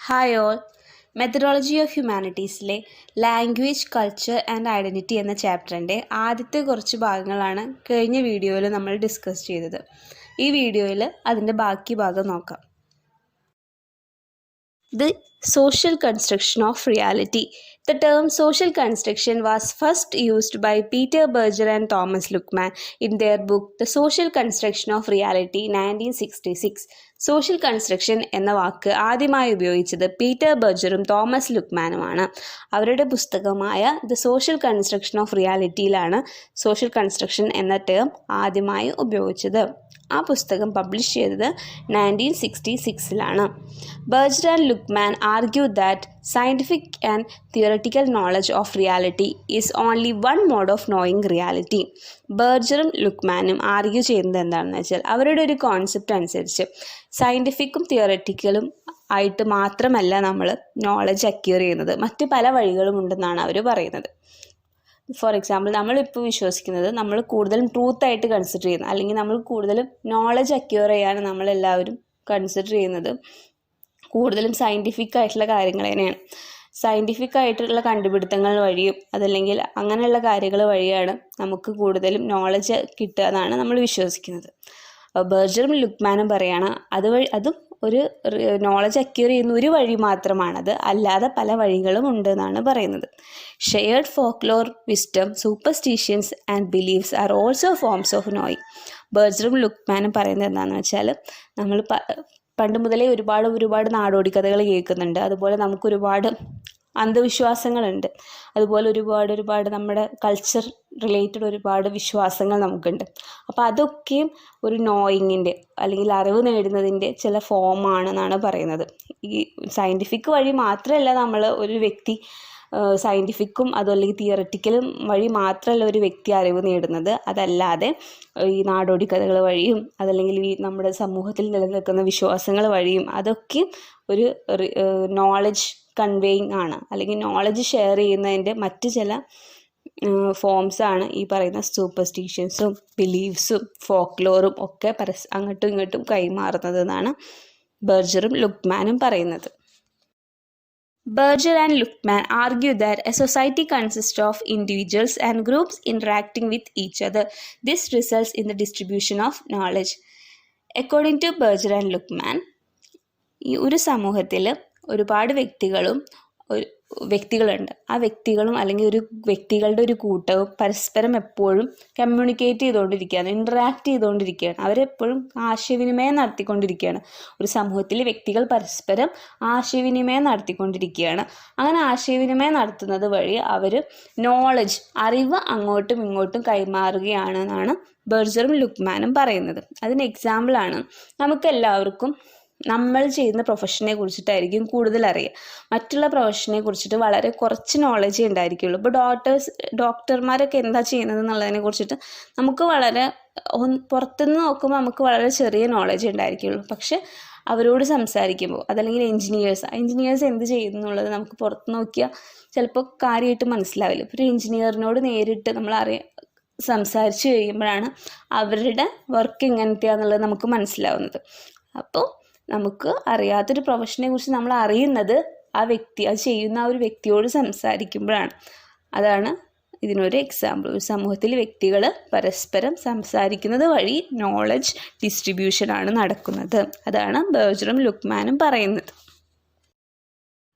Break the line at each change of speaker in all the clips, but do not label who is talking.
Hi all. Methodology of ഹ്യൂമാനിറ്റീസിലെ language, culture and identity എന്ന ചാപ്റ്ററിൻ്റെ ആദ്യത്തെ കുറച്ച് ഭാഗങ്ങളാണ് കഴിഞ്ഞ വീഡിയോയിൽ നമ്മൾ ഡിസ്കസ് ചെയ്തത്. ഈ വീഡിയോയിൽ അതിൻ്റെ ബാക്കി ഭാഗം നോക്കാം. The social construction of reality. The term social construction was first used by Peter Berger and Thomas Luckmann in their book The Social Construction of Reality 1966. Social construction എന്ന വാക്ക് ആദ്യമായി ഉപയോഗിച്ചത് പീറ്റർ ബർജറും തോമസ് ലുക്മാനുമാണ്. അവരുടെ പുസ്തകമായ ദ സോഷ്യൽ കൺസ്ട്രക്ഷൻ ഓഫ് റിയാലിറ്റിയിലാണ് social construction എന്ന ടേം ആദ്യമായി ഉപയോഗിച്ചത്. ആ പുസ്തകം പബ്ലിഷ് ചെയ്തത് 1966. Berger and Luckmann argue that scientific and theoretical knowledge of reality is only one mode of knowing reality. ബർജറും ലുക്മാനും ആർഗ്യൂ ചെയ്യുന്നത് എന്താണെന്ന് വെച്ചാൽ അവരുടെ ഒരു കോൺസെപ്റ്റ് അനുസരിച്ച് സയൻറ്റിഫിക്കും തിയററ്റിക്കലും ആയിട്ട് മാത്രമല്ല നമ്മൾ നോളജ് അക്യൂർ ചെയ്യുന്നത്, മറ്റ് പല വഴികളും ഉണ്ടെന്നാണ് അവർ പറയുന്നത്. ഫോർ എക്സാമ്പിൾ, നമ്മളിപ്പോൾ വിശ്വസിക്കുന്നത് നമ്മൾ കൂടുതലും ട്രൂത്തായിട്ട് കൺസിഡർ ചെയ്യുന്നത്, അല്ലെങ്കിൽ നമ്മൾ കൂടുതലും നോളജ് അക്യൂർ ചെയ്യാൻ നമ്മളെല്ലാവരും കൺസിഡർ ചെയ്യുന്നത് കൂടുതലും സയൻറ്റിഫിക് ആയിട്ടുള്ള കാര്യങ്ങൾ തന്നെയാണ്. സയൻറ്റിഫിക് ആയിട്ടുള്ള കണ്ടുപിടുത്തങ്ങൾ വഴിയും അതല്ലെങ്കിൽ അങ്ങനെയുള്ള കാര്യങ്ങൾ വഴിയാണ് നമുക്ക് കൂടുതലും നോളജ് കിട്ടുക എന്നാണ് നമ്മൾ വിശ്വസിക്കുന്നത്. ബർജറും ലുക്മാനും പറയുകയാണ് അതും ഒരു നോളജ് അക്യൂർ ചെയ്യുന്ന ഒരു വഴി മാത്രമാണത്, അല്ലാതെ പല വഴികളും ഉണ്ട് എന്നാണ് പറയുന്നത്. Shared folklore, wisdom, superstitions and beliefs are also forms of knowing. ബർജറും ലുക്മാനും പറയുന്നത് എന്താണെന്ന് വെച്ചാൽ നമ്മൾ പണ്ട് മുതലേ ഒരുപാട് നാടോടി കഥകൾ കേൾക്കുന്നുണ്ട്. അതുപോലെ നമുക്കൊരുപാട് അന്ധവിശ്വാസങ്ങളുണ്ട്. അതുപോലെ ഒരുപാട് നമ്മുടെ കൾച്ചർ റിലേറ്റഡ് ഒരുപാട് വിശ്വാസങ്ങൾ നമുക്കുണ്ട്. അപ്പോൾ അതൊക്കെയും ഒരു നോയിങ്ങിൻ്റെ അല്ലെങ്കിൽ അറിവ് നേടുന്നതിൻ്റെ ചില ഫോമാണെന്നാണ് പറയുന്നത്. ഈ സയൻറ്റിഫിക് വഴി മാത്രമല്ല നമ്മൾ ഒരു വ്യക്തി സയൻറ്റിഫിക്കും അതല്ലെങ്കിൽ തിയററ്റിക്കലും വഴി മാത്രമല്ല ഒരു വ്യക്തി അറിവ് നേടുന്നത്. അതല്ലാതെ ഈ നാടോടി കഥകൾ വഴിയും അതല്ലെങ്കിൽ ഈ നമ്മുടെ സമൂഹത്തിൽ നിലനിൽക്കുന്ന വിശ്വാസങ്ങൾ വഴിയും അതൊക്കെ ഒരു നോളജ് കൺവേയിങ് ആണ്, അല്ലെങ്കിൽ നോളജ് ഷെയർ ചെയ്യുന്നതിൻ്റെ മറ്റ് ചില ഫോംസാണ് ഈ പറയുന്ന സൂപ്പർസ്റ്റിഷ്യൻസും ബിലീഫ്സും ഫോക്ലോറും ഒക്കെ അങ്ങോട്ടും ഇങ്ങോട്ടും കൈമാറുന്നത് എന്നാണ് ബർജറും ലുക്മാനും പറയുന്നത്. Berger and Luckmann argue that a society consists of individuals and groups interacting with each other. This results in the distribution of knowledge. According to Berger and Luckmann, ഈ ഒരു സമൂഹത്തിൽ ഒരുപാട് വ്യക്തികളുണ്ട്. ആ വ്യക്തികളും അല്ലെങ്കിൽ ഒരു വ്യക്തികളുടെ ഒരു കൂട്ടവും പരസ്പരം എപ്പോഴും കമ്മ്യൂണിക്കേറ്റ് ചെയ്തുകൊണ്ടിരിക്കുകയാണ്, ഇൻറ്ററാക്ട് ചെയ്തുകൊണ്ടിരിക്കുകയാണ്. അവരെപ്പോഴും ആശയവിനിമയം നടത്തിക്കൊണ്ടിരിക്കുകയാണ്. ഒരു സമൂഹത്തിൽ വ്യക്തികൾ പരസ്പരം ആശയവിനിമയം നടത്തിക്കൊണ്ടിരിക്കുകയാണ്. അങ്ങനെ ആശയവിനിമയം നടത്തുന്നത് വഴി അവർ നോളജ്, അറിവ് അങ്ങോട്ടും ഇങ്ങോട്ടും കൈമാറുകയാണെന്നാണ് ബർജറും ലുക്മാനും പറയുന്നത്. അതിന് എക്സാമ്പിളാണ് നമുക്കെല്ലാവർക്കും നമ്മൾ ചെയ്യുന്ന പ്രൊഫഷനെ കുറിച്ചിട്ടായിരിക്കും കൂടുതൽ അറിയുക. മറ്റുള്ള പ്രൊഫഷനെ കുറിച്ചിട്ട് വളരെ കുറച്ച് നോളജേ ഉണ്ടായിരിക്കുള്ളൂ. ഇപ്പോൾ ഡോക്ടർമാരൊക്കെ എന്താ ചെയ്യുന്നത് എന്നുള്ളതിനെ കുറിച്ചിട്ട് നമുക്ക് വളരെ പുറത്തുനിന്ന് നോക്കുമ്പോൾ നമുക്ക് വളരെ ചെറിയ നോളജ് ഉണ്ടായിരിക്കുള്ളൂ. പക്ഷെ അവരോട് സംസാരിക്കുമ്പോൾ അതല്ലെങ്കിൽ എൻജിനീയേഴ്സ് എന്ത് ചെയ്യുന്നു എന്നുള്ളത് നമുക്ക് പുറത്ത് നോക്കിയാൽ ചിലപ്പോൾ കാര്യമായിട്ട് മനസ്സിലാവില്ല. ഇപ്പോൾ ഒരു എൻജിനീയറിനോട് നേരിട്ട് നമ്മൾ സംസാരിച്ച് കഴിയുമ്പോഴാണ് അവരുടെ വർക്ക് എങ്ങനത്തെയാണെന്നുള്ളത് നമുക്ക് മനസ്സിലാവുന്നത്. അപ്പോൾ നമുക്ക് അറിയാത്തൊരു പ്രൊഫഷനെ കുറിച്ച് നമ്മൾ അറിയുന്നത് അത് ചെയ്യുന്ന ആ ഒരു വ്യക്തിയോട് സംസാരിക്കുമ്പോഴാണ്. അതാണ് ഇതിനൊരു എക്സാമ്പിൾ. ഒരു സമൂഹത്തിൽ വ്യക്തികൾ പരസ്പരം സംസാരിക്കുന്നത് വഴി നോളജ് ഡിസ്ട്രിബ്യൂഷനാണ് നടക്കുന്നത്. അതാണ് ബർജറും ലുക്മാനും പറയുന്നത്.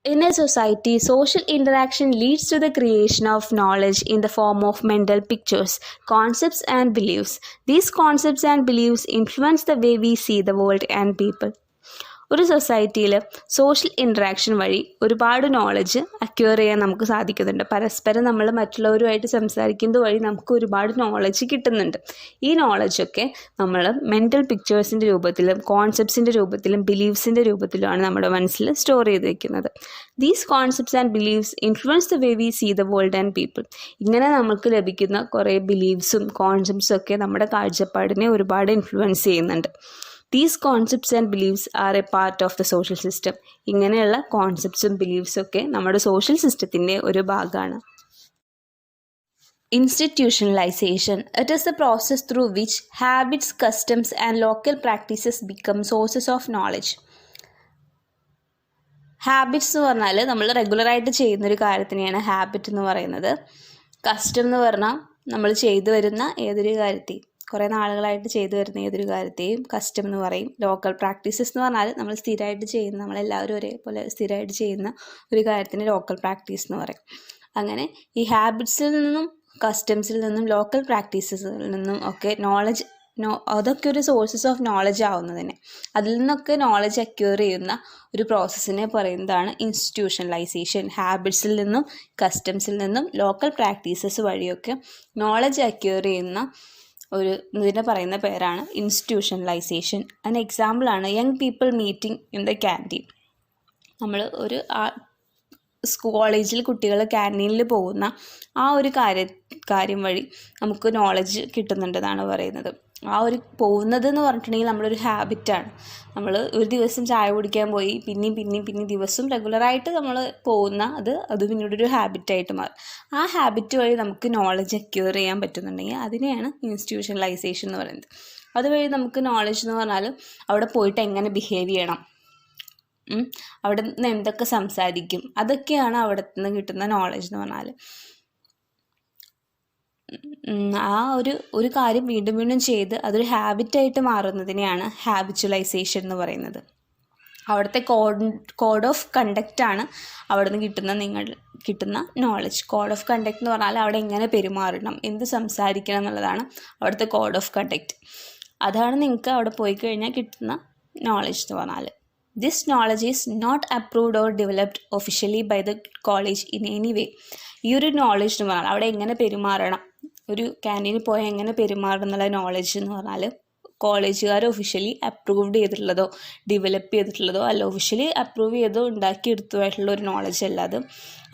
In a society, social interaction leads to the creation of knowledge in the form of mental pictures, concepts and beliefs. These concepts and beliefs influence the way we see the world and people. ഒരു സൊസൈറ്റിയിൽ social interaction വഴി ഒരുപാട് knowledge acquire ചെയ്യാൻ നമുക്ക് സാധിക്കുന്നുണ്ട്. പരസ്പരം നമ്മൾ മറ്റുള്ളവരുമായിട്ട് സംസാരിക്കുന്നത് വഴി നമുക്ക് ഒരുപാട് നോളജ് കിട്ടുന്നുണ്ട്. ഈ നോളജൊക്കെ നമ്മൾ മെൻ്റൽ പിക്ചേഴ്സിൻ്റെ രൂപത്തിലും കോൺസെപ്റ്റ്സിൻ്റെ രൂപത്തിലും ബിലീഫ്സിൻ്റെ രൂപത്തിലുമാണ് നമ്മുടെ മനസ്സിൽ സ്റ്റോർ ചെയ്ത് വയ്ക്കുന്നത്. These concepts and beliefs influence the way we see the world and people. ഇങ്ങനെ നമുക്ക് ലഭിക്കുന്ന കുറേ ബിലീഫ്സും കോൺസെപ്റ്റ്സും ഒക്കെ നമ്മുടെ കാഴ്ചപ്പാടിനെ ഒരുപാട് ഇൻഫ്ലുവൻസ് ചെയ്യുന്നുണ്ട്. These concepts and beliefs are a part of the social system. ഇങ്ങനെയുള്ള കോൺസെപ്റ്റ്സും ബിലീഫ്സും ഒക്കെ നമ്മുടെ സോഷ്യൽ സിസ്റ്റത്തിൻ്റെ ഒരു ഭാഗമാണ്. Institutionalization. It is the process through which habits, customs and local practices become sources of knowledge. Habits എന്ന് പറഞ്ഞാൽ നമ്മൾ റെഗുലറായിട്ട് ചെയ്യുന്നൊരു കാര്യത്തിനെയാണ് ഹാബിറ്റ് എന്ന് പറയുന്നത്. കസ്റ്റം എന്ന് പറഞ്ഞാൽ നമ്മൾ ചെയ്തു വരുന്ന ഏതൊരു കാര്യത്തെയും, കുറേ നാളുകളായിട്ട് ചെയ്തു വരുന്ന ഏതൊരു കാര്യത്തെയും കസ്റ്റം എന്ന് പറയും. ലോക്കൽ പ്രാക്ടീസസ് എന്ന് പറഞ്ഞാൽ നമ്മൾ സ്ഥിരമായിട്ട് ചെയ്യുന്ന, നമ്മളെല്ലാവരും ഒരേപോലെ സ്ഥിരമായിട്ട് ചെയ്യുന്ന ഒരു കാര്യത്തിന് ലോക്കൽ പ്രാക്ടീസ് എന്ന് പറയും. അങ്ങനെ ഈ ഹാബിറ്റ്സിൽ നിന്നും കസ്റ്റംസിൽ നിന്നും ലോക്കൽ പ്രാക്ടീസസിൽ നിന്നും ഒക്കെ അതൊക്കെ ഒരു സോഴ്സസ് ഓഫ് നോളജ് ആവുന്നതിന്, അതിൽ നിന്നൊക്കെ നോളജ് അക്വയർ ചെയ്യുന്ന ഒരു പ്രോസസ്സിനെ പറയുന്നതാണ് ഇൻസ്റ്റിറ്റ്യൂഷണലൈസേഷൻ. ഹാബിറ്റ്സിൽ നിന്നും കസ്റ്റംസിൽ നിന്നും ലോക്കൽ പ്രാക്ടീസസ് വഴിയൊക്കെ നോളജ് അക്വയർ ചെയ്യുന്ന ഇതിനെ പറയുന്ന പേരാണ് ഇൻസ്റ്റിറ്റ്യൂഷണലൈസേഷൻ. അതിന് എക്സാമ്പിളാണ് young people meeting in the canteen. നമ്മൾ ഒരു കോളേജിൽ കുട്ടികൾ ക്യാൻറ്റീനിൽ പോകുന്ന ആ ഒരു കാര്യം വഴി നമുക്ക് നോളജ് കിട്ടുന്നുണ്ടെന്നാണ് പറയുന്നത്. ആ ഒരു പോകുന്നതെന്ന് പറഞ്ഞിട്ടുണ്ടെങ്കിൽ നമ്മളൊരു ഹാബിറ്റാണ്. നമ്മൾ ഒരു ദിവസം ചായ കുടിക്കാൻ പോയി പിന്നെയും ദിവസവും റെഗുലറായിട്ട് നമ്മൾ പോകുന്ന അത് പിന്നീട് ഒരു ഹാബിറ്റായിട്ട് മാറും. ആ ഹാബിറ്റ് വഴി നമുക്ക് നോളജ് അക്വയർ ചെയ്യാൻ പറ്റുന്നുണ്ടെങ്കിൽ അതിനെയാണ് ഇൻസ്റ്റിറ്റ്യൂഷണലൈസേഷൻ എന്ന് പറയുന്നത്. അതുവഴി നമുക്ക് നോളജ് എന്ന് പറഞ്ഞാൽ അവിടെ പോയിട്ട് എങ്ങനെ ബിഹേവ് ചെയ്യണം, അവിടെ നിന്ന് എന്തൊക്കെ സംസാരിക്കും, അതൊക്കെയാണ് അവിടെ നിന്ന് കിട്ടുന്ന നോളജ് എന്ന് പറഞ്ഞാൽ. ആ ഒരു കാര്യം വീണ്ടും വീണ്ടും ചെയ്ത് അതൊരു ഹാബിറ്റായിട്ട് മാറുന്നതിനെയാണ് ഹാബിച്വലൈസേഷൻ എന്ന് പറയുന്നത്. അവിടുത്തെ കോഡ് ഓഫ് കണ്ടക്റ്റാണ് അവിടെ നിന്ന് കിട്ടുന്ന നോളജ്. കോഡ് ഓഫ് കണ്ടക്റ്റ് എന്ന് പറഞ്ഞാൽ അവിടെ എങ്ങനെ പെരുമാറണം, എന്ത് സംസാരിക്കണം എന്നുള്ളതാണ് അവിടുത്തെ കോഡ് ഓഫ് കണ്ടക്റ്റ്. അതാണ് നിങ്ങൾക്ക് അവിടെ പോയി കഴിഞ്ഞാൽ കിട്ടുന്ന നോളജ് എന്ന് പറഞ്ഞാൽ. This knowledge is not approved or developed officially by the college in any way. ഈ ഒരു നോളജ് എന്ന് പറഞ്ഞാൽ അവിടെ എങ്ങനെ പെരുമാറണം, ഒരു ക്യാൻറ്റീനിൽ പോയാൽ എങ്ങനെ പെരുമാറണം എന്നുള്ള നോളജ് എന്ന് പറഞ്ഞാൽ കോളേജുകാർ ഒഫീഷ്യലി അപ്രൂവ്ഡ് ചെയ്തിട്ടുള്ളതോ ഡെവലപ്പ് ചെയ്തിട്ടുള്ളതോ അല്ല, ഒഫീഷ്യലി അപ്രൂവ് ചെയ്തോ ഉണ്ടാക്കിയെടുത്തതായിട്ടുള്ള ഒരു നോളജ് അല്ല അത്.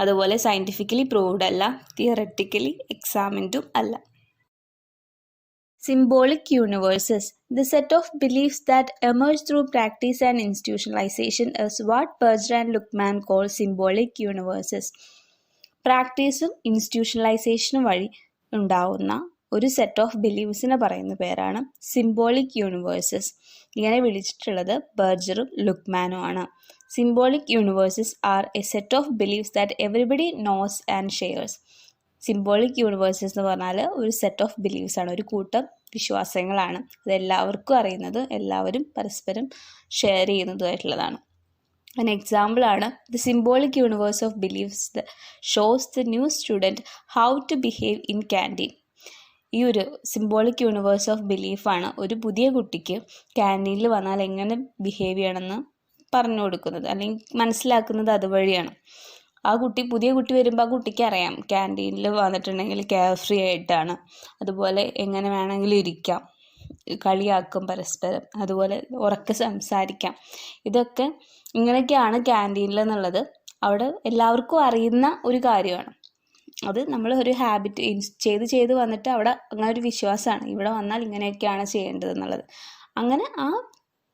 അതുപോലെ സയൻറ്റിഫിക്കലി പ്രൂവ്ഡ് അല്ല, തിയററ്റിക്കലി എക്സാമിൻഡും അല്ല. Symbolic universes. The set of beliefs that emerge through practice and institutionalization is what Berger and Luckman call symbolic universes. പ്രാക്ടീസും ഇൻസ്റ്റിറ്റ്യൂഷണലൈസേഷനും വഴി ഉണ്ടാവുന്ന ഒരു സെറ്റ് ഓഫ് ബിലീവ്സിനെ പറയുന്ന പേരാണ് സിംബോളിക് യൂണിവേഴ്സസ്. ഇങ്ങനെ വിളിച്ചിട്ടുള്ളത് ബർജറും ലുക്മാനും ആണ്. Symbolic universes are a set of believes that everybody knows and shares. Symbolic universes എന്ന് പറഞ്ഞാൽ ഒരു സെറ്റ് ഓഫ് ബിലീവ്സ് ആണ്, ഒരു കൂട്ടം വിശ്വാസങ്ങളാണ്. അത് എല്ലാവർക്കും അറിയുന്നത്, എല്ലാവരും പരസ്പരം ഷെയർ ചെയ്യുന്നതുമായിട്ടുള്ളതാണ്. An example ആണ് the symbolic universe of beliefs that shows the new student how to behave in canteen. ഈ ഒരു സിംബോളിക് യൂണിവേഴ്സ് ഓഫ് ബിലീഫാണ് ഒരു പുതിയ കുട്ടിക്ക് ക്യാൻറ്റീനിൽ വന്നാൽ എങ്ങനെ ബിഹേവ് ചെയ്യണമെന്ന് പറഞ്ഞു കൊടുക്കുന്നത് അല്ലെങ്കിൽ മനസ്സിലാക്കുന്നത് അതുവഴിയാണ്. പുതിയ കുട്ടി വരുമ്പോൾ ആ കുട്ടിക്ക് അറിയാം ക്യാൻറ്റീനിൽ വന്നിട്ടുണ്ടെങ്കിൽ കെയർ ഫ്രീ ആയിട്ടാണ്, അതുപോലെ എങ്ങനെ വേണമെങ്കിലും ഇരിക്കാം, കളിയാക്കും പരസ്പരം, അതുപോലെ ഉറക്കെ സംസാരിക്കാം. ഇങ്ങനെയൊക്കെയാണ് ക്യാൻറ്റീനിൽ എന്നുള്ളത് അവിടെ എല്ലാവർക്കും അറിയുന്ന ഒരു കാര്യമാണ്. അത് നമ്മൾ ഒരു ഹാബിറ്റ് ചെയ്ത് വന്നിട്ട് അവിടെ അങ്ങനെ ഒരു വിശ്വാസമാണ്, ഇവിടെ വന്നാൽ ഇങ്ങനെയൊക്കെയാണ് ചെയ്യേണ്ടത് എന്നുള്ളത്. അങ്ങനെ ആ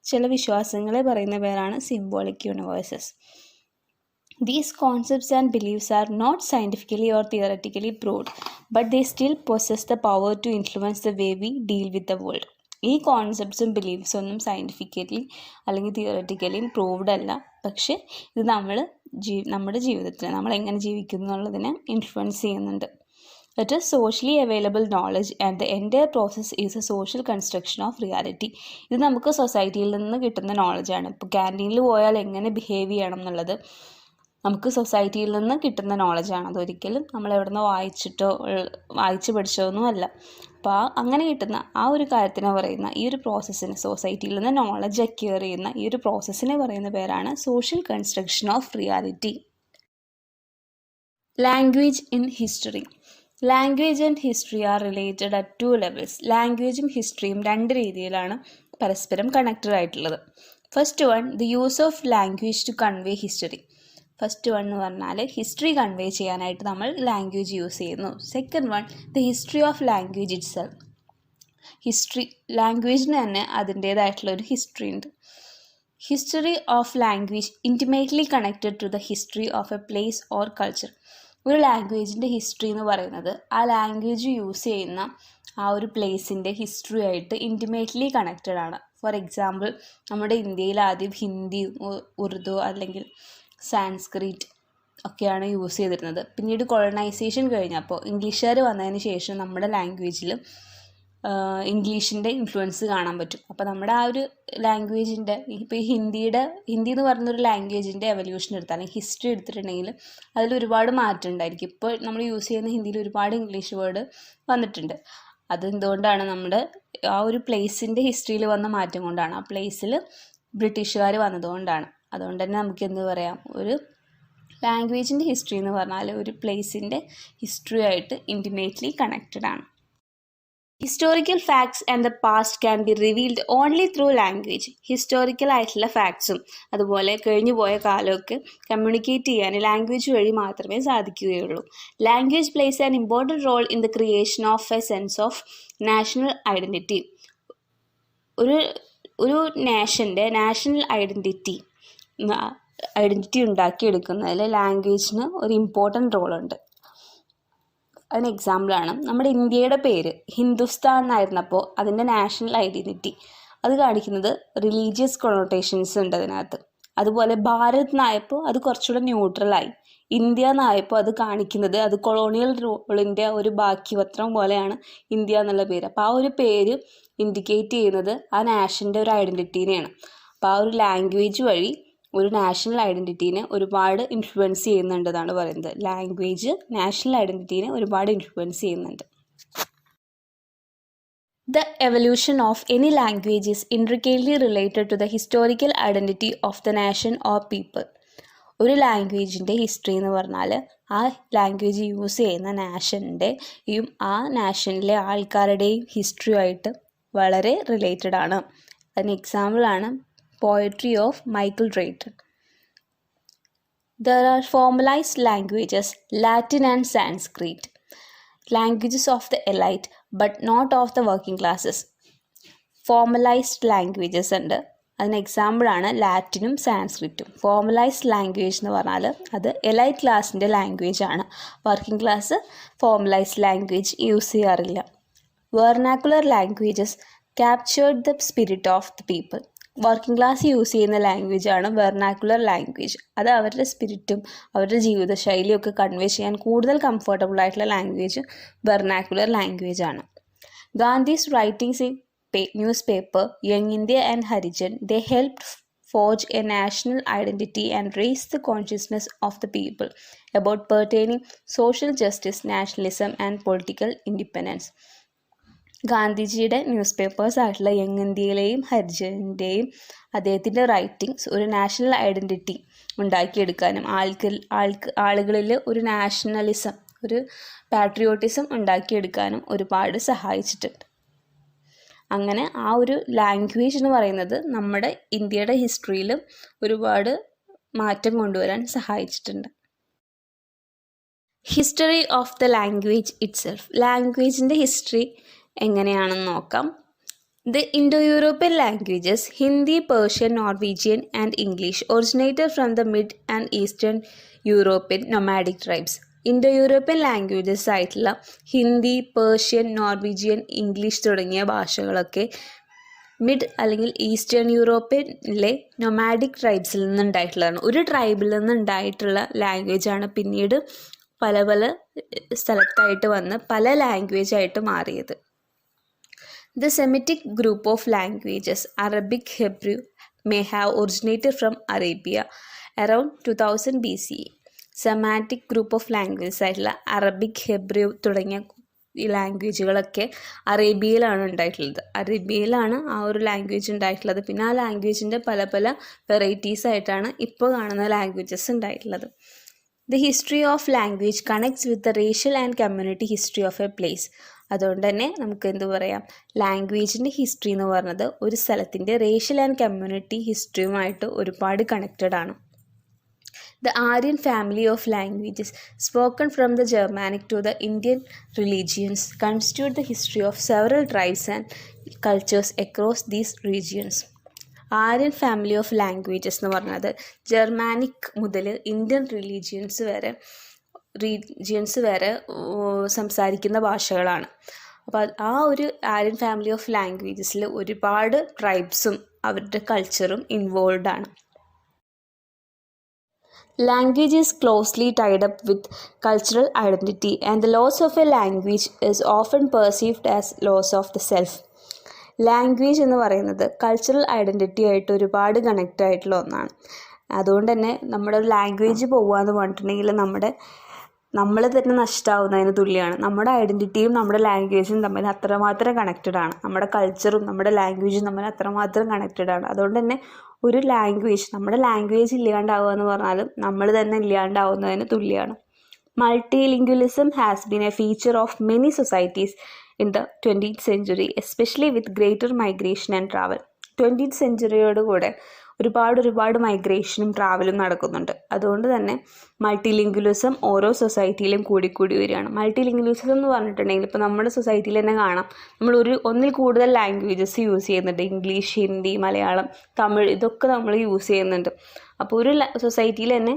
ചില വിശ്വാസങ്ങളെ പറയുന്ന പേരാണ് symbolic universes. These concepts and beliefs are not scientifically or theoretically proved, but they still possess the power to influence the way we deal with the world. ഈ കോൺസെപ്റ്റ്സും ബിലീഫ്സും ഒന്നും സയൻറ്റിഫിക്കലി അല്ലെങ്കിൽ തിയററ്റിക്കലിയും പ്രൂവ്ഡ് അല്ല, പക്ഷെ ഇത് നമ്മുടെ ജീവിതത്തിൽ നമ്മൾ എങ്ങനെ ജീവിക്കുന്നു എന്നുള്ളതിനെ ഇൻഫ്ലുവൻസ് ചെയ്യുന്നുണ്ട്. It is socially available knowledge and the entire process is a social construction of reality. ഇത് നമുക്ക് സൊസൈറ്റിയിൽ നിന്ന് കിട്ടുന്ന നോളജാണ്. ഇപ്പോൾ ക്യാൻറ്റീനിൽ പോയാൽ എങ്ങനെ ബിഹേവ് ചെയ്യണം എന്നുള്ളത് നമുക്ക് സൊസൈറ്റിയിൽ നിന്ന് കിട്ടുന്ന നോളജാണ്. അതൊരിക്കലും നമ്മൾ എവിടെ നിന്ന് വായിച്ച് പഠിച്ചതൊന്നും അല്ല. അപ്പോൾ അങ്ങനെ കിട്ടുന്ന ആ ഒരു കാര്യത്തിനെ പറയുന്ന ഈ ഒരു പ്രോസസ്സിന്, സൊസൈറ്റിയിൽ നിന്ന് നോളജ് അക്വയർ ചെയ്യുന്ന ഈ ഒരു പ്രോസസ്സിനെ പറയുന്ന പേരാണ് social construction of reality. Language in history. Language and history are related at 2 levels. ലാംഗ്വേജും ഹിസ്റ്ററിയും 2 രീതിയിലാണ് പരസ്പരം കണക്റ്റഡ് ആയിട്ടുള്ളത്. First one, the use of language to convey history. First one എന്ന് പറഞ്ഞാൽ ഹിസ്റ്ററി കൺവേ ചെയ്യാനായിട്ട് നമ്മൾ ലാംഗ്വേജ് യൂസ് ചെയ്യുന്നു. Second one, the history of language itself. ലാംഗ്വേജിന് തന്നെ അതിൻ്റേതായിട്ടുള്ളൊരു ഹിസ്റ്ററി ഉണ്ട്. History of language intimately connected to the history of a place or culture. ഒരു ലാംഗ്വേജിൻ്റെ ഹിസ്റ്ററി എന്ന് പറയുന്നത് ആ ലാംഗ്വേജ് യൂസ് ചെയ്യുന്ന ആ ഒരു പ്ലേസിൻ്റെ ഹിസ്റ്ററി ആയിട്ട് ഇൻറ്റിമേറ്റ്ലി കണക്റ്റഡ് ആണ്. ഫോർ എക്സാമ്പിൾ, നമ്മുടെ ഇന്ത്യയിൽ ആദ്യം ഹിന്ദി, ഉറുദു അല്ലെങ്കിൽ സാൻസ്ക്രിറ്റ് ഒക്കെയാണ് യൂസ് ചെയ്തിരുന്നത്. പിന്നീട് കൊളനൈസേഷൻ കഴിഞ്ഞപ്പോൾ ഇംഗ്ലീഷുകാർ വന്നതിന് ശേഷം നമ്മുടെ ലാംഗ്വേജിൽ ഇംഗ്ലീഷിൻ്റെ ഇൻഫ്ലുവൻസ് കാണാൻ പറ്റും. അപ്പോൾ നമ്മുടെ ആ ഒരു ലാംഗ്വേജിൻ്റെ ഇപ്പോൾ ഈ ഹിന്ദി എന്ന് പറഞ്ഞൊരു ലാംഗ്വേജിൻ്റെ എവല്യൂഷൻ എടുത്താൽ അല്ലെങ്കിൽ ഹിസ്റ്ററി എടുത്തിട്ടുണ്ടെങ്കിൽ അതിൽ ഒരുപാട് മാറ്റം ഉണ്ടായിരിക്കും. ഇപ്പോൾ നമ്മൾ യൂസ് ചെയ്യുന്ന ഹിന്ദിയിൽ ഒരുപാട് ഇംഗ്ലീഷ് വേർഡ് വന്നിട്ടുണ്ട്. അതെന്തുകൊണ്ടാണ്? നമ്മുടെ ആ ഒരു പ്ലേസിൻ്റെ ഹിസ്റ്ററിയിൽ വന്ന മാറ്റം കൊണ്ടാണ്. ആ പ്ലേസിൽ ബ്രിട്ടീഷുകാർ വന്നതുകൊണ്ടാണ്. അതുകൊണ്ട് തന്നെ നമുക്ക് എന്ത് പറയാം, ഒരു ലാംഗ്വേജിൻ്റെ ഹിസ്റ്ററി എന്ന് പറഞ്ഞാൽ ഒരു പ്ലേസിൻ്റെ ഹിസ്റ്ററിയായിട്ട് ഇൻറ്റിമേറ്റ്ലി കണക്റ്റഡ് ആണ്. Historical facts and the past can be revealed only through language. Historical ആയിട്ടുള്ള ഫാക്ട്സും അതുപോലെ കഴിഞ്ഞു പോയ കാലമൊക്കെ കമ്മ്യൂണിക്കേറ്റ് ചെയ്യാൻ ലാംഗ്വേജ് വഴി മാത്രമേ സാധിക്കുകയുള്ളൂ. Language plays an important role in the creation of a sense of national identity. ഒരു നാഷൻ്റെ നാഷണൽ ഐഡൻറ്റിറ്റി ഉണ്ടാക്കിയെടുക്കുന്നതിൽ ലാംഗ്വേജിന് ഒരു ഇമ്പോർട്ടൻറ്റ് റോളുണ്ട്. അതിന് എക്സാമ്പിളാണ് നമ്മുടെ ഇന്ത്യയുടെ പേര് ഹിന്ദുസ്ഥാൻ എന്നായിരുന്നപ്പോൾ അതിൻ്റെ നാഷണൽ ഐഡൻറ്റിറ്റി അത് കാണിക്കുന്നത് റിലീജിയസ് കൊണോട്ടേഷൻസ് ഉണ്ട് അതിനകത്ത്. അതുപോലെ ഭാരത് എന്നായപ്പോൾ അത് കുറച്ചുകൂടെ ന്യൂട്രലായി. ഇന്ത്യ എന്നായപ്പോൾ അത് കാണിക്കുന്നത് അത് കൊളോണിയൽ റൂളിൻ്റെ ഒരു ബാക്കിപത്രം പോലെയാണ് ഇന്ത്യ എന്നുള്ള പേര്. അപ്പോൾ ആ ഒരു പേര് ഇൻഡിക്കേറ്റ് ചെയ്യുന്നത് ആ നാഷൻ്റെ ഒരു ഐഡൻറ്റിറ്റീനെയാണ്. അപ്പോൾ ആ ഒരു ലാംഗ്വേജ് വഴി ഒരു നാഷണൽ ഐഡൻറ്റിറ്റീനെ ഒരുപാട് ഇൻഫ്ലുവൻസ് ചെയ്യുന്നുണ്ടെന്നാണ് പറയുന്നത്. ലാംഗ്വേജ് നാഷണൽ ഐഡൻറ്റിറ്റീനെ ഒരുപാട് ഇൻഫ്ലുവൻസ് ചെയ്യുന്നുണ്ട്. The evolution of any language is intricately related to the historical identity of the nation or people. ഒരു ലാംഗ്വേജിൻ്റെ ഹിസ്റ്ററി എന്ന് പറഞ്ഞാൽ ആ ലാംഗ്വേജ് യൂസ് ചെയ്യുന്ന നാഷൻ്റെയും ആ നാഷനിലെ ആൾക്കാരുടെയും ഹിസ്റ്ററിയുമായിട്ട് വളരെ റിലേറ്റഡ് ആണ്. അതിന് എക്സാമ്പിളാണ് Poetry of Michael Drayton. There are formalized languages, Latin and Sanskrit, languages of the elite but not of the working classes. Formalized languages ഉണ്ട്. അതിന് എക്സാമ്പിളാണ് ലാറ്റിനും സാൻസ്ക്രിറ്റും. ഫോർമലൈസ്ഡ് ലാംഗ്വേജ് എന്ന് പറഞ്ഞാൽ അത് എലൈറ്റ് ക്ലാസിൻ്റെ ലാംഗ്വേജ് ആണ്. Working class formalised language use ചെയ്യാറില്ല. Vernacular languages captured the spirit of the people. Working class use ചെയ്യുന്ന ലാംഗ്വേജാണ് വെർനാക്കുലർ ലാംഗ്വേജ്. അത് അവരുടെ സ്പിരിറ്റും അവരുടെ ജീവിതശൈലിയും ഒക്കെ കൺവേ ചെയ്യാൻ കൂടുതൽ കംഫർട്ടബിൾ ആയിട്ടുള്ള ലാംഗ്വേജ് വെർനാക്കുലർ ലാംഗ്വേജ് ആണ്. Gandhi's writings in news paper young India and Harijan they helped forge a national identity and raise the consciousness of the people about pertaining social justice, nationalism and political independence. ഗാന്ധിജിയുടെ news papers ആയിട്ടുള്ള young ഇന്ത്യയിലെയും ഹരിജൻ്റെയും അദ്ദേഹത്തിൻ്റെ writings ഒരു national identity ഉണ്ടാക്കിയെടുക്കാനും ആളുകളിൽ ഒരു nationalism, ഒരു patriotism ഉണ്ടാക്കിയെടുക്കാനും ഒരുപാട് സഹായിച്ചിട്ടുണ്ട്. അങ്ങനെ ആ ഒരു ലാംഗ്വേജ് എന്ന് പറയുന്നത് നമ്മുടെ ഇന്ത്യയുടെ ഹിസ്റ്ററിയിലും ഒരുപാട് മാറ്റം കൊണ്ടുവരാൻ സഹായിച്ചിട്ടുണ്ട്. History of the language itself. ലാംഗ്വേജിൻ്റെ ഹിസ്റ്ററി എങ്ങനെയാണെന്ന് നോക്കാം. The Indo-European languages Hindi, Persian, Norwegian and English originated from the Mid and Eastern European nomadic tribes. Indo-European languages ആയിട്ടുള്ള ഹിന്ദി, പേർഷ്യൻ, നോർവീജിയൻ, ഇംഗ്ലീഷ് തുടങ്ങിയ ഭാഷകളൊക്കെ മിഡ് അല്ലെങ്കിൽ ഈസ്റ്റേൺ യൂറോപ്പിലെ നൊമാഡിക് ട്രൈബ്സിൽ നിന്നുണ്ടായിട്ടുള്ളതാണ്. ഒരു ട്രൈബിൽ നിന്നുണ്ടായിട്ടുള്ള ലാംഗ്വേജാണ് പിന്നീട് പല പല സ്ഥലത്തായിട്ട് വന്ന് പല ലാംഗ്വേജ് ആയിട്ട് മാറിയത്. The Semitic group of languages, Arabic Hebrew, may have originated from Arabia around 2000 BCE. സെമാറ്റിക് group of languages ആയിട്ടുള്ള അറബിക്, ഹെബ്രു തുടങ്ങിയ ഈ ലാംഗ്വേജുകളൊക്കെ അറേബ്യയിലാണ് ഉണ്ടായിട്ടുള്ളത്. അറേബ്യയിലാണ് ആ ഒരു ലാംഗ്വേജ് ഉണ്ടായിട്ടുള്ളത്. പിന്നെ ആ ലാംഗ്വേജിൻ്റെ പല പല വെറൈറ്റീസ് ആയിട്ടാണ് ഇപ്പോൾ കാണുന്ന ലാംഗ്വേജസ് ഉണ്ടായിട്ടുള്ളത്. The history of language connects with the racial and community history of a place. അതുകൊണ്ട് തന്നെ നമുക്ക് എന്ത് പറയാം, ലാംഗ്വേജിൻ്റെ ഹിസ്റ്ററി എന്ന് പറയുന്നത് ഒരു സ്ഥലത്തിൻ്റെ റേഷ്യൽ ആൻഡ് കമ്മ്യൂണിറ്റി ഹിസ്റ്ററിയുമായിട്ട് ഒരുപാട് കണക്റ്റഡ് ആണ്. The Aryan family of languages spoken from the Germanic to the Indian religions constitute the history of several tribes and cultures across these regions. Aryan family of languages എന്ന് പറഞ്ഞത് Germanic മുതൽ Indian religions വരെ സംസാരിക്കുന്ന ഭാഷകളാണ്. അപ്പോൾ ആ ഒരു ആര്യൻ ഫാമിലി ഓഫ് ലാംഗ്വേജസിൽ ഒരുപാട് ട്രൈബ്സും അവരുടെ കൾച്ചറും ഇൻവോൾവ് ആണ്. Language is closely tied up with cultural identity, and the loss of a language is often perceived as loss of the self. Language എന്ന് പറയുന്നത് കൾച്ചറൽ ഐഡൻറ്റിറ്റി ആയിട്ട് ഒരുപാട് കണക്റ്റ് ആയിട്ടുള്ള ഒന്നാണ്. അതുകൊണ്ട് തന്നെ നമ്മുടെ ഒരു ലാംഗ്വേജ് പോകുക എന്ന് പറഞ്ഞിട്ടുണ്ടെങ്കിൽ നമ്മൾ തന്നെ നഷ്ടമാവുന്നതിന് തുല്യമാണ്. നമ്മുടെ ഐഡൻറ്റിറ്റിയും നമ്മുടെ ലാംഗ്വേജും തമ്മിൽ അത്രമാത്രം കണക്റ്റഡ് ആണ്. നമ്മുടെ കൾച്ചറും നമ്മുടെ ലാംഗ്വേജും തമ്മിൽ അത്രമാത്രം കണക്റ്റഡ് ആണ്. അതുകൊണ്ട് തന്നെ ഒരു ലാംഗ്വേജ്, നമ്മുടെ ലാംഗ്വേജ് ഇല്ലാണ്ടാവുക എന്ന് പറഞ്ഞാലും നമ്മൾ തന്നെ ഇല്ലാണ്ടാവുന്നതിന് തുല്യമാണ്. Multilingualism has been a feature of many societies in the 20th century, especially with greater migration and travel. 20th സെഞ്ച്വറിയോട് കൂടെ ഒരുപാട് മൈഗ്രേഷനും ട്രാവലും നടക്കുന്നുണ്ട്. അതുകൊണ്ട് തന്നെ മൾട്ടിലിംഗ്വലിസം ഓരോ സൊസൈറ്റിയിലും കൂടിക്കൂടി വരികയാണ്. മൾട്ടിലിംഗ്വലിസം എന്ന് പറഞ്ഞിട്ടുണ്ടെങ്കിൽ ഇപ്പോൾ നമ്മുടെ സൊസൈറ്റിയിൽ തന്നെ കാണാം, നമ്മൾ ഒന്നിൽ കൂടുതൽ ലാംഗ്വേജസ് യൂസ് ചെയ്യുന്നുണ്ട്. ഇംഗ്ലീഷ്, ഹിന്ദി, മലയാളം, തമിഴ് ഇതൊക്കെ നമ്മൾ യൂസ് ചെയ്യുന്നുണ്ട്. അപ്പോൾ ഒരു സൊസൈറ്റിയിൽ തന്നെ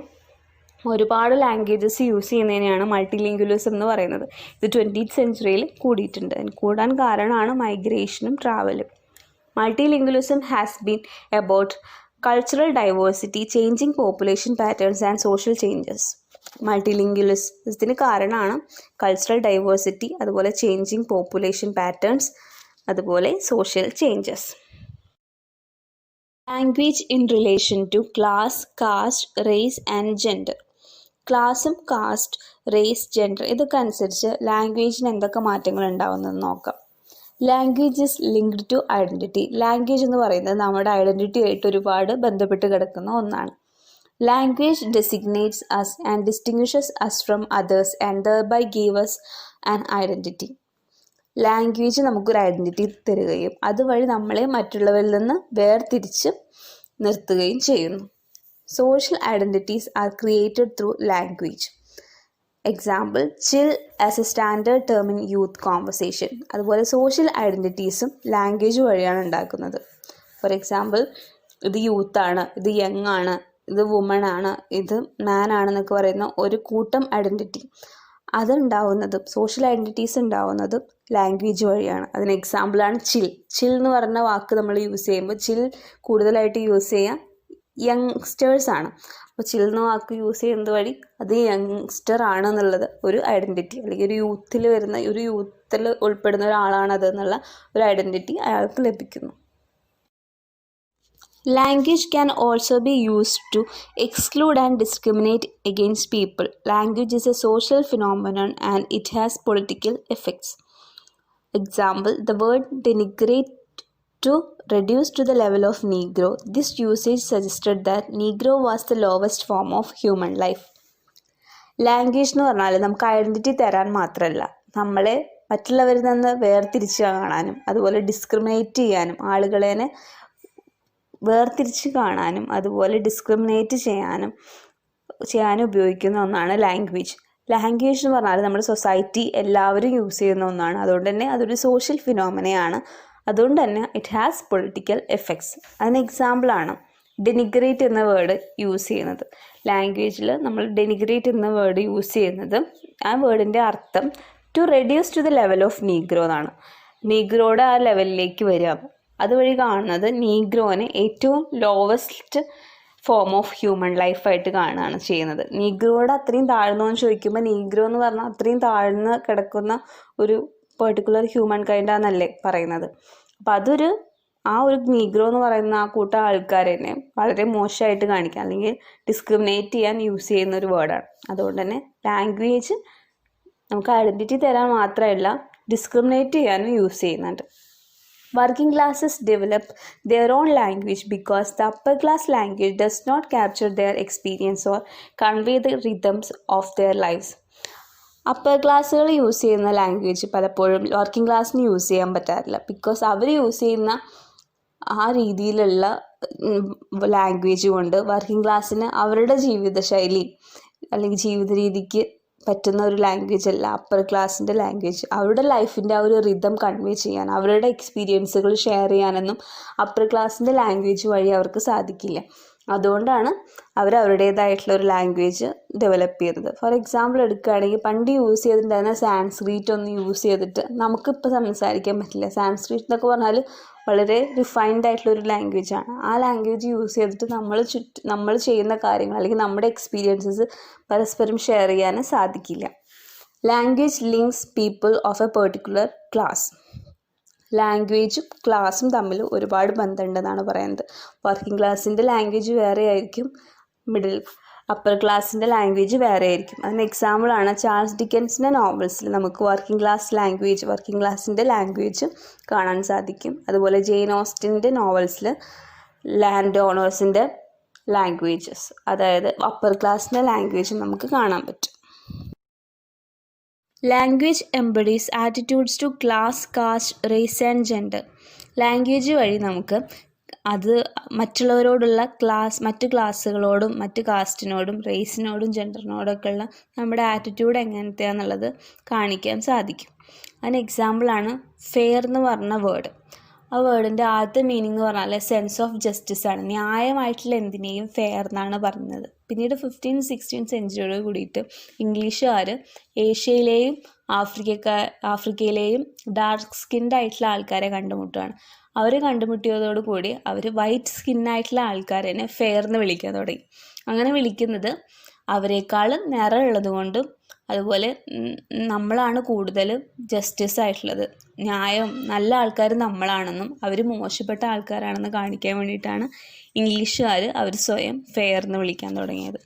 ഒരുപാട് ലാംഗ്വേജസ് യൂസ് ചെയ്യുന്നതിനെയാണ് മൾട്ടിലിംഗ്വലിസം എന്ന് പറയുന്നത്. ഇത് 20th സെഞ്ച്വറിയിൽ കൂടിയിട്ടുണ്ട്. കൂടാൻ കാരണമാണ് മൈഗ്രേഷനും ട്രാവലും. Multilingualism has been about cultural diversity, changing population patterns and social changes. മൾട്ടിലിംഗ്വലിസത്തിന് കാരണമാണ് കൾച്ചറൽ ഡൈവേഴ്സിറ്റി, അതുപോലെ ചേഞ്ചിങ് പോപ്പുലേഷൻ പാറ്റേൺസ്, അതുപോലെ social changes. Language in relation to class, caste, race and gender. ക്ലാസ്സും കാസ്റ്റ്, റേസ്, ജെൻഡർ ഇതൊക്കെ അനുസരിച്ച് ലാംഗ്വേജിന് എന്തൊക്കെ മാറ്റങ്ങൾ ഉണ്ടാവുന്നതെന്ന് നോക്കാം. Language is linked to identity. Language എന്ന് പറയുന്നത് നമ്മുടെ ഐഡൻറ്റിറ്റി ആയിട്ട് ഒരുപാട് ബന്ധപ്പെട്ട് കിടക്കുന്ന ഒന്നാണ്. Language designates us and distinguishes us from others and thereby give us an identity. Language നമുക്കൊരു ഐഡൻറ്റിറ്റി തരികയും അതുവഴി നമ്മളെ മറ്റുള്ളവരിൽ നിന്ന് വേർതിരിച്ച് നിർത്തുകയും ചെയ്യുന്നു. Social identities are created through language. Example, chill as A standard term in youth conversation. അതുപോലെ സോഷ്യൽ ഐഡൻറ്റിറ്റീസും ലാംഗ്വേജ് വഴിയാണ് ഉണ്ടാക്കുന്നത്. ഫോർ എക്സാമ്പിൾ, ഇത് യൂത്താണ്, ഇത് യങ് ആണ്, ഇത് വുമൺ ആണ്, ഇത് മാൻ ആണെന്നൊക്കെ പറയുന്ന ഒരു കൂട്ടം ഐഡൻറ്റിറ്റി അതുണ്ടാവുന്നതും സോഷ്യൽ ഐഡൻറ്റിറ്റീസ് ഉണ്ടാവുന്നതും ലാംഗ്വേജ് വഴിയാണ്. അതിന് എക്സാമ്പിളാണ് ചിൽ. ചിൽ എന്ന് പറഞ്ഞ വാക്ക് നമ്മൾ യൂസ് ചെയ്യുമ്പോൾ ചിൽ കൂടുതലായിട്ട് യൂസ് ചെയ്യുക യങ്സ്റ്റേഴ്സ് ആണ്. അപ്പോൾ ചിൽ എന്ന വാക്ക് യൂസ് ചെയ്യുന്നത് വഴി അത് യങ്സ്റ്റർ ആണ് എന്നുള്ളത് ഒരു ഐഡൻറ്റിറ്റി, അല്ലെങ്കിൽ ഒരു യൂത്തിൽ ഉൾപ്പെടുന്ന ഒരാളാണത് എന്നുള്ള ഒരു ഐഡൻറ്റിറ്റി അയാൾക്ക് ലഭിക്കുന്നു. Language can also be used to exclude and discriminate against people. Language is a social phenomenon and it has political effects. Example, the word denigrate to reduce to the level of Negro. This usage suggested that Negro was the lowest form of human life. Language എന്ന് പറഞ്ഞാൽ നമുക്ക് identity തരാൻ മാത്രമല്ല, നമ്മളെ മറ്റുള്ളവരിൽ നിന്ന് വേർതിരിച്ച് കാണാനും അതുപോലെ ഡിസ്ക്രിമിനേറ്റ് ചെയ്യാനും, ആളുകളെ വേർതിരിച്ച് കാണാനും അതുപോലെ ഡിസ്ക്രിമിനേറ്റ് ചെയ്യാനും ഉപയോഗിക്കുന്ന ഒന്നാണ് ലാംഗ്വേജ്. ലാംഗ്വേജ് എന്ന് പറഞ്ഞാൽ നമ്മുടെ സൊസൈറ്റി എല്ലാവരും യൂസ് ചെയ്യുന്ന ഒന്നാണ്. അതുകൊണ്ട് തന്നെ അതൊരു സോഷ്യൽ ഫിനോമിനയാണ്. അതുകൊണ്ട് തന്നെ ഇറ്റ് ഹാസ് പൊളിറ്റിക്കൽ എഫക്ട്സ്. അതിന് എക്സാമ്പിളാണ് ഡെനിഗ്രേറ്റ് എന്ന വേർഡ് യൂസ് ചെയ്യുന്നത്. ലാംഗ്വേജിൽ നമ്മൾ ഡെനിഗ്രേറ്റ് എന്ന വേർഡ് യൂസ് ചെയ്യുന്നത്, ആ വേർഡിൻ്റെ അർത്ഥം to reduce to the level of Negro എന്നാണ്. നീഗ്രോയുടെ ആ ലെവലിലേക്ക് വരിക. അതുവഴി കാണുന്നത് നീഗ്രോനെ ഏറ്റവും ലോവസ്റ്റ് ഫോം ഓഫ് ഹ്യൂമൻ ലൈഫായിട്ട് കാണുകയാണ് ചെയ്യുന്നത്. നീഗ്രോയുടെ അത്രയും താഴ്ന്നോന്ന് ചോദിക്കുമ്പോൾ നീഗ്രോ എന്ന് പറഞ്ഞാൽ അത്രയും താഴ്ന്ന് കിടക്കുന്ന ഒരു പെർട്ടിക്കുലർ ഹ്യൂമൻ കൈൻഡാന്നല്ലേ പറയുന്നത്. അപ്പം ആ ഒരു നീഗ്രോ എന്ന് പറയുന്ന ആ കൂട്ടം ആൾക്കാരെന്നെ വളരെ മോശമായിട്ട് കാണിക്കാം, അല്ലെങ്കിൽ ഡിസ്ക്രിമിനേറ്റ് ചെയ്യാൻ യൂസ് ചെയ്യുന്ന ഒരു വേർഡാണ്. അതുകൊണ്ട് തന്നെ ലാംഗ്വേജ് നമുക്ക് ഐഡൻറ്റിറ്റി തരാൻ മാത്രമല്ല ഡിസ്ക്രിമിനേറ്റ് ചെയ്യാനും യൂസ് ചെയ്യുന്നുണ്ട്. Working classes develop their own language because the upper class language does not capture their experience or convey the rhythms of their lives. Upper ക്ലാസ്സുകൾ യൂസ് ചെയ്യുന്ന ലാംഗ്വേജ് പലപ്പോഴും വർക്കിംഗ് ക്ലാസ്സിന് use ചെയ്യാൻ പറ്റാറില്ല. ബിക്കോസ് അവർ യൂസ് ചെയ്യുന്ന ആ രീതിയിലുള്ള language കൊണ്ട് വർക്കിംഗ് ക്ലാസ്സിന് അവരുടെ ജീവിതശൈലി അല്ലെങ്കിൽ ജീവിത രീതിക്ക് പറ്റുന്ന ഒരു ലാംഗ്വേജ് അല്ല അപ്പർ ക്ലാസ്സിൻ്റെ ലാംഗ്വേജ്. അവരുടെ ലൈഫിൻ്റെ ആ ഒരു റിതം കൺവേ ചെയ്യാൻ, അവരുടെ എക്സ്പീരിയൻസുകൾ ഷെയർ ചെയ്യാനൊന്നും അപ്പർ ക്ലാസ്സിൻ്റെ ലാംഗ്വേജ് വഴി അവർക്ക് സാധിക്കില്ല. അതുകൊണ്ടാണ് അവരുടേതായിട്ടുള്ള ഒരു ലാംഗ്വേജ് ഡെവലപ്പ് ചെയ്തത്. ഫോർ എക്സാമ്പിൾ എടുക്കുകയാണെങ്കിൽ പണ്ട് യൂസ് ചെയ്തിട്ടുണ്ടായിരുന്ന സാൻസ്ക്രിറ്റ് ഒന്ന് യൂസ് ചെയ്തിട്ട് നമുക്കിപ്പോൾ സംസാരിക്കാൻ പറ്റില്ല. സാൻസ്ക്രിറ്റ് എന്നൊക്കെ പറഞ്ഞാൽ വളരെ റിഫൈൻഡ് ആയിട്ടുള്ളൊരു ലാംഗ്വേജാണ്. ആ ലാംഗ്വേജ് യൂസ് ചെയ്തിട്ട് നമ്മൾ ചെയ്യുന്ന കാര്യങ്ങൾ അല്ലെങ്കിൽ നമ്മുടെ എക്സ്പീരിയൻസസ് പരസ്പരം ഷെയർ ചെയ്യാൻ സാധിക്കില്ല. Language links people of a particular class. ലാംഗ്വേജും ക്ലാസ്സും തമ്മിൽ ഒരുപാട് ബന്ധമുണ്ടെന്നാണ് പറയുന്നത്. വർക്കിംഗ് ക്ലാസ്സിൻ്റെ ലാംഗ്വേജ് വേറെ ആയിരിക്കും, അപ്പർ ക്ലാസ്സിൻ്റെ ലാംഗ്വേജ് വേറെ ആയിരിക്കും. അതിന് എക്സാമ്പിളാണ് ചാൾസ് ഡിക്കൻസിൻ്റെ നോവൽസിൽ നമുക്ക് വർക്കിംഗ് ക്ലാസ്സിൻ്റെ ലാംഗ്വേജ് കാണാൻ സാധിക്കും. അതുപോലെ ജെയിൻ ഓസ്റ്റൻ്റെ നോവൽസിൽ ലാൻഡ് ഓണേഴ്സിൻ്റെ ലാംഗ്വേജസ്, അതായത് അപ്പർ ക്ലാസ്സിൻ്റെ ലാംഗ്വേജ് നമുക്ക് കാണാൻ പറ്റും. Language embodies attitudes to class, caste, race and gender. Language വഴി നമുക്ക് അത് മറ്റുള്ളവരോടുള്ള മറ്റ് ക്ലാസ്സുകളോടും മറ്റ് കാസ്റ്റിനോടും റേസിനോടും ജെൻഡറിനോടൊക്കെയുള്ള നമ്മുടെ ആറ്റിറ്റ്യൂഡ് എങ്ങനത്തെയാണെന്നുള്ളത് കാണിക്കാൻ സാധിക്കും. അതിന് എക്സാമ്പിളാണ് ഫെയർ എന്ന് പറഞ്ഞ വേർഡ്. ആ വേർഡിൻ്റെ ആദ്യത്തെ മീനിങ് എന്ന് പറഞ്ഞാൽ സെൻസ് ഓഫ് ജസ്റ്റിസ് ആണ്. ന്യായമായിട്ടുള്ള എന്തിനേയും ഫെയർ എന്നാണ് പറയുന്നത്. പിന്നീട് 15-16 സെഞ്ച്വറിയോട് കൂടിയിട്ട് ഇംഗ്ലീഷുകാർ ഏഷ്യയിലെയും ആഫ്രിക്കയിലെയും ഡാർക്ക് സ്കിൻഡ് ആയിട്ടുള്ള ആൾക്കാരെ കണ്ടുമുട്ടുകയാണ്. അവർ കണ്ടുമുട്ടിയതോടുകൂടി അവർ വൈറ്റ് സ്കിന്നായിട്ടുള്ള ആൾക്കാരെ ഫെയർ എന്ന് വിളിക്കാൻ തുടങ്ങി. അങ്ങനെ വിളിക്കുന്നത് അവരെക്കാളും നിറമുള്ളത് കൊണ്ടും അതുപോലെ നമ്മളാണ് കൂടുതൽ ജസ്റ്റിസ് ആയിട്ടുള്ളത്, ന്യായം നല്ല ആൾക്കാർ നമ്മളാണെന്നും അവർ മോശപ്പെട്ട ആൾക്കാരാണെന്ന് കാണിക്കാൻ വേണ്ടിയിട്ടാണ് ഇംഗ്ലീഷുകാർ അവർ സ്വയം ഫെയർ എന്ന് വിളിക്കാൻ തുടങ്ങിയത്.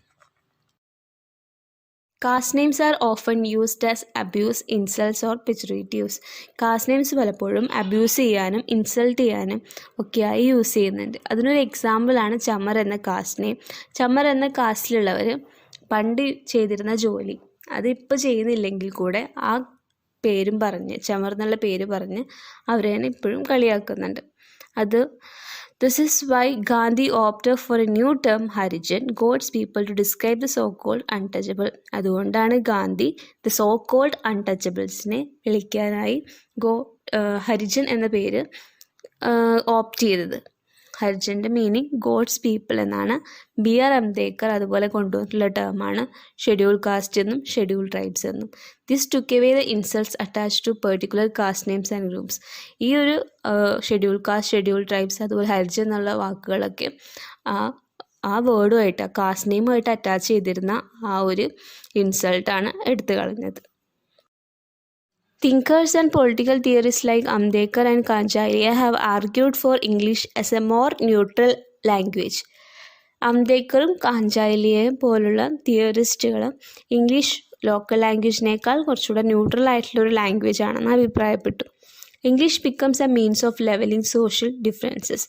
Caste names are often used as abuse, insults or pejoratives. Caste names പലപ്പോഴും അബ്യൂസ് ചെയ്യാനും ഇൻസൾട്ട് ചെയ്യാനും ഒക്കെയായി യൂസ് ചെയ്യുന്നുണ്ട്. അതിനൊരു എക്സാമ്പിളാണ് ചമർ എന്ന കാസ്റ്റ് നെയിം. ചമർ എന്ന കാസ്റ്റിലുള്ളവർ പണ്ട് ചെയ്തിരുന്ന ജോലി അതിപ്പോൾ ചെയ്യുന്നില്ലെങ്കിൽ കൂടെ ആ പേരും പറഞ്ഞ് ചമർ എന്നുള്ള പേര് പറഞ്ഞ് അവരെ ഇപ്പോഴും കളിയാക്കുന്നുണ്ട്. This is why Gandhi opted for a new term Harijan, God's people, to describe the so-called untouchable. അതുകൊണ്ടാണ് ഗാന്ധി the so-called untouchablesനെ വിളിക്കാനായി ഹരിജൻ എന്ന പേര് ഓപ്റ്റ് ചെയ്തത്. ഹരിജൻ്റെ മീനിങ് ഗോഡ്സ് പീപ്പിൾ എന്നാണ്. BR അംബേദ്കർ അതുപോലെ കൊണ്ടുവന്നിട്ടുള്ള ടേമാണ് ഷെഡ്യൂൾ കാസ്റ്റ് എന്നും ഷെഡ്യൂൾ ട്രൈബ്സ് എന്നും. This took away the insults attach to particular caste names and groups. ഈ ഒരു ഷെഡ്യൂൾ കാസ്റ്റ്, ഷെഡ്യൂൾ ട്രൈബ്സ് അതുപോലെ ഹരിജൻ എന്നുള്ള വാക്കുകളൊക്കെ ആ വേർഡുമായിട്ട് കാസ്റ്റ് നെയിമുമായിട്ട് അറ്റാച്ച് ചെയ്തിരുന്ന ആ ഒരു ഇൻസൾട്ടാണ് എടുത്തു കളഞ്ഞത്. Thinkers and political theorists like Ambedkar and Kanjalia have argued for English as a more neutral language. അംബേദ്കറും കാഞ്ചാലിയയും പോലുള്ള തിയറിസ്റ്റുകൾ ഇംഗ്ലീഷ് ലോക്കൽ ലാംഗ്വേജിനേക്കാൾ കുറച്ചുകൂടെ ന്യൂട്രൽ ആയിട്ടുള്ളൊരു ലാംഗ്വേജ് ആണെന്ന് അഭിപ്രായപ്പെട്ടു. English becomes a means of levelling social differences.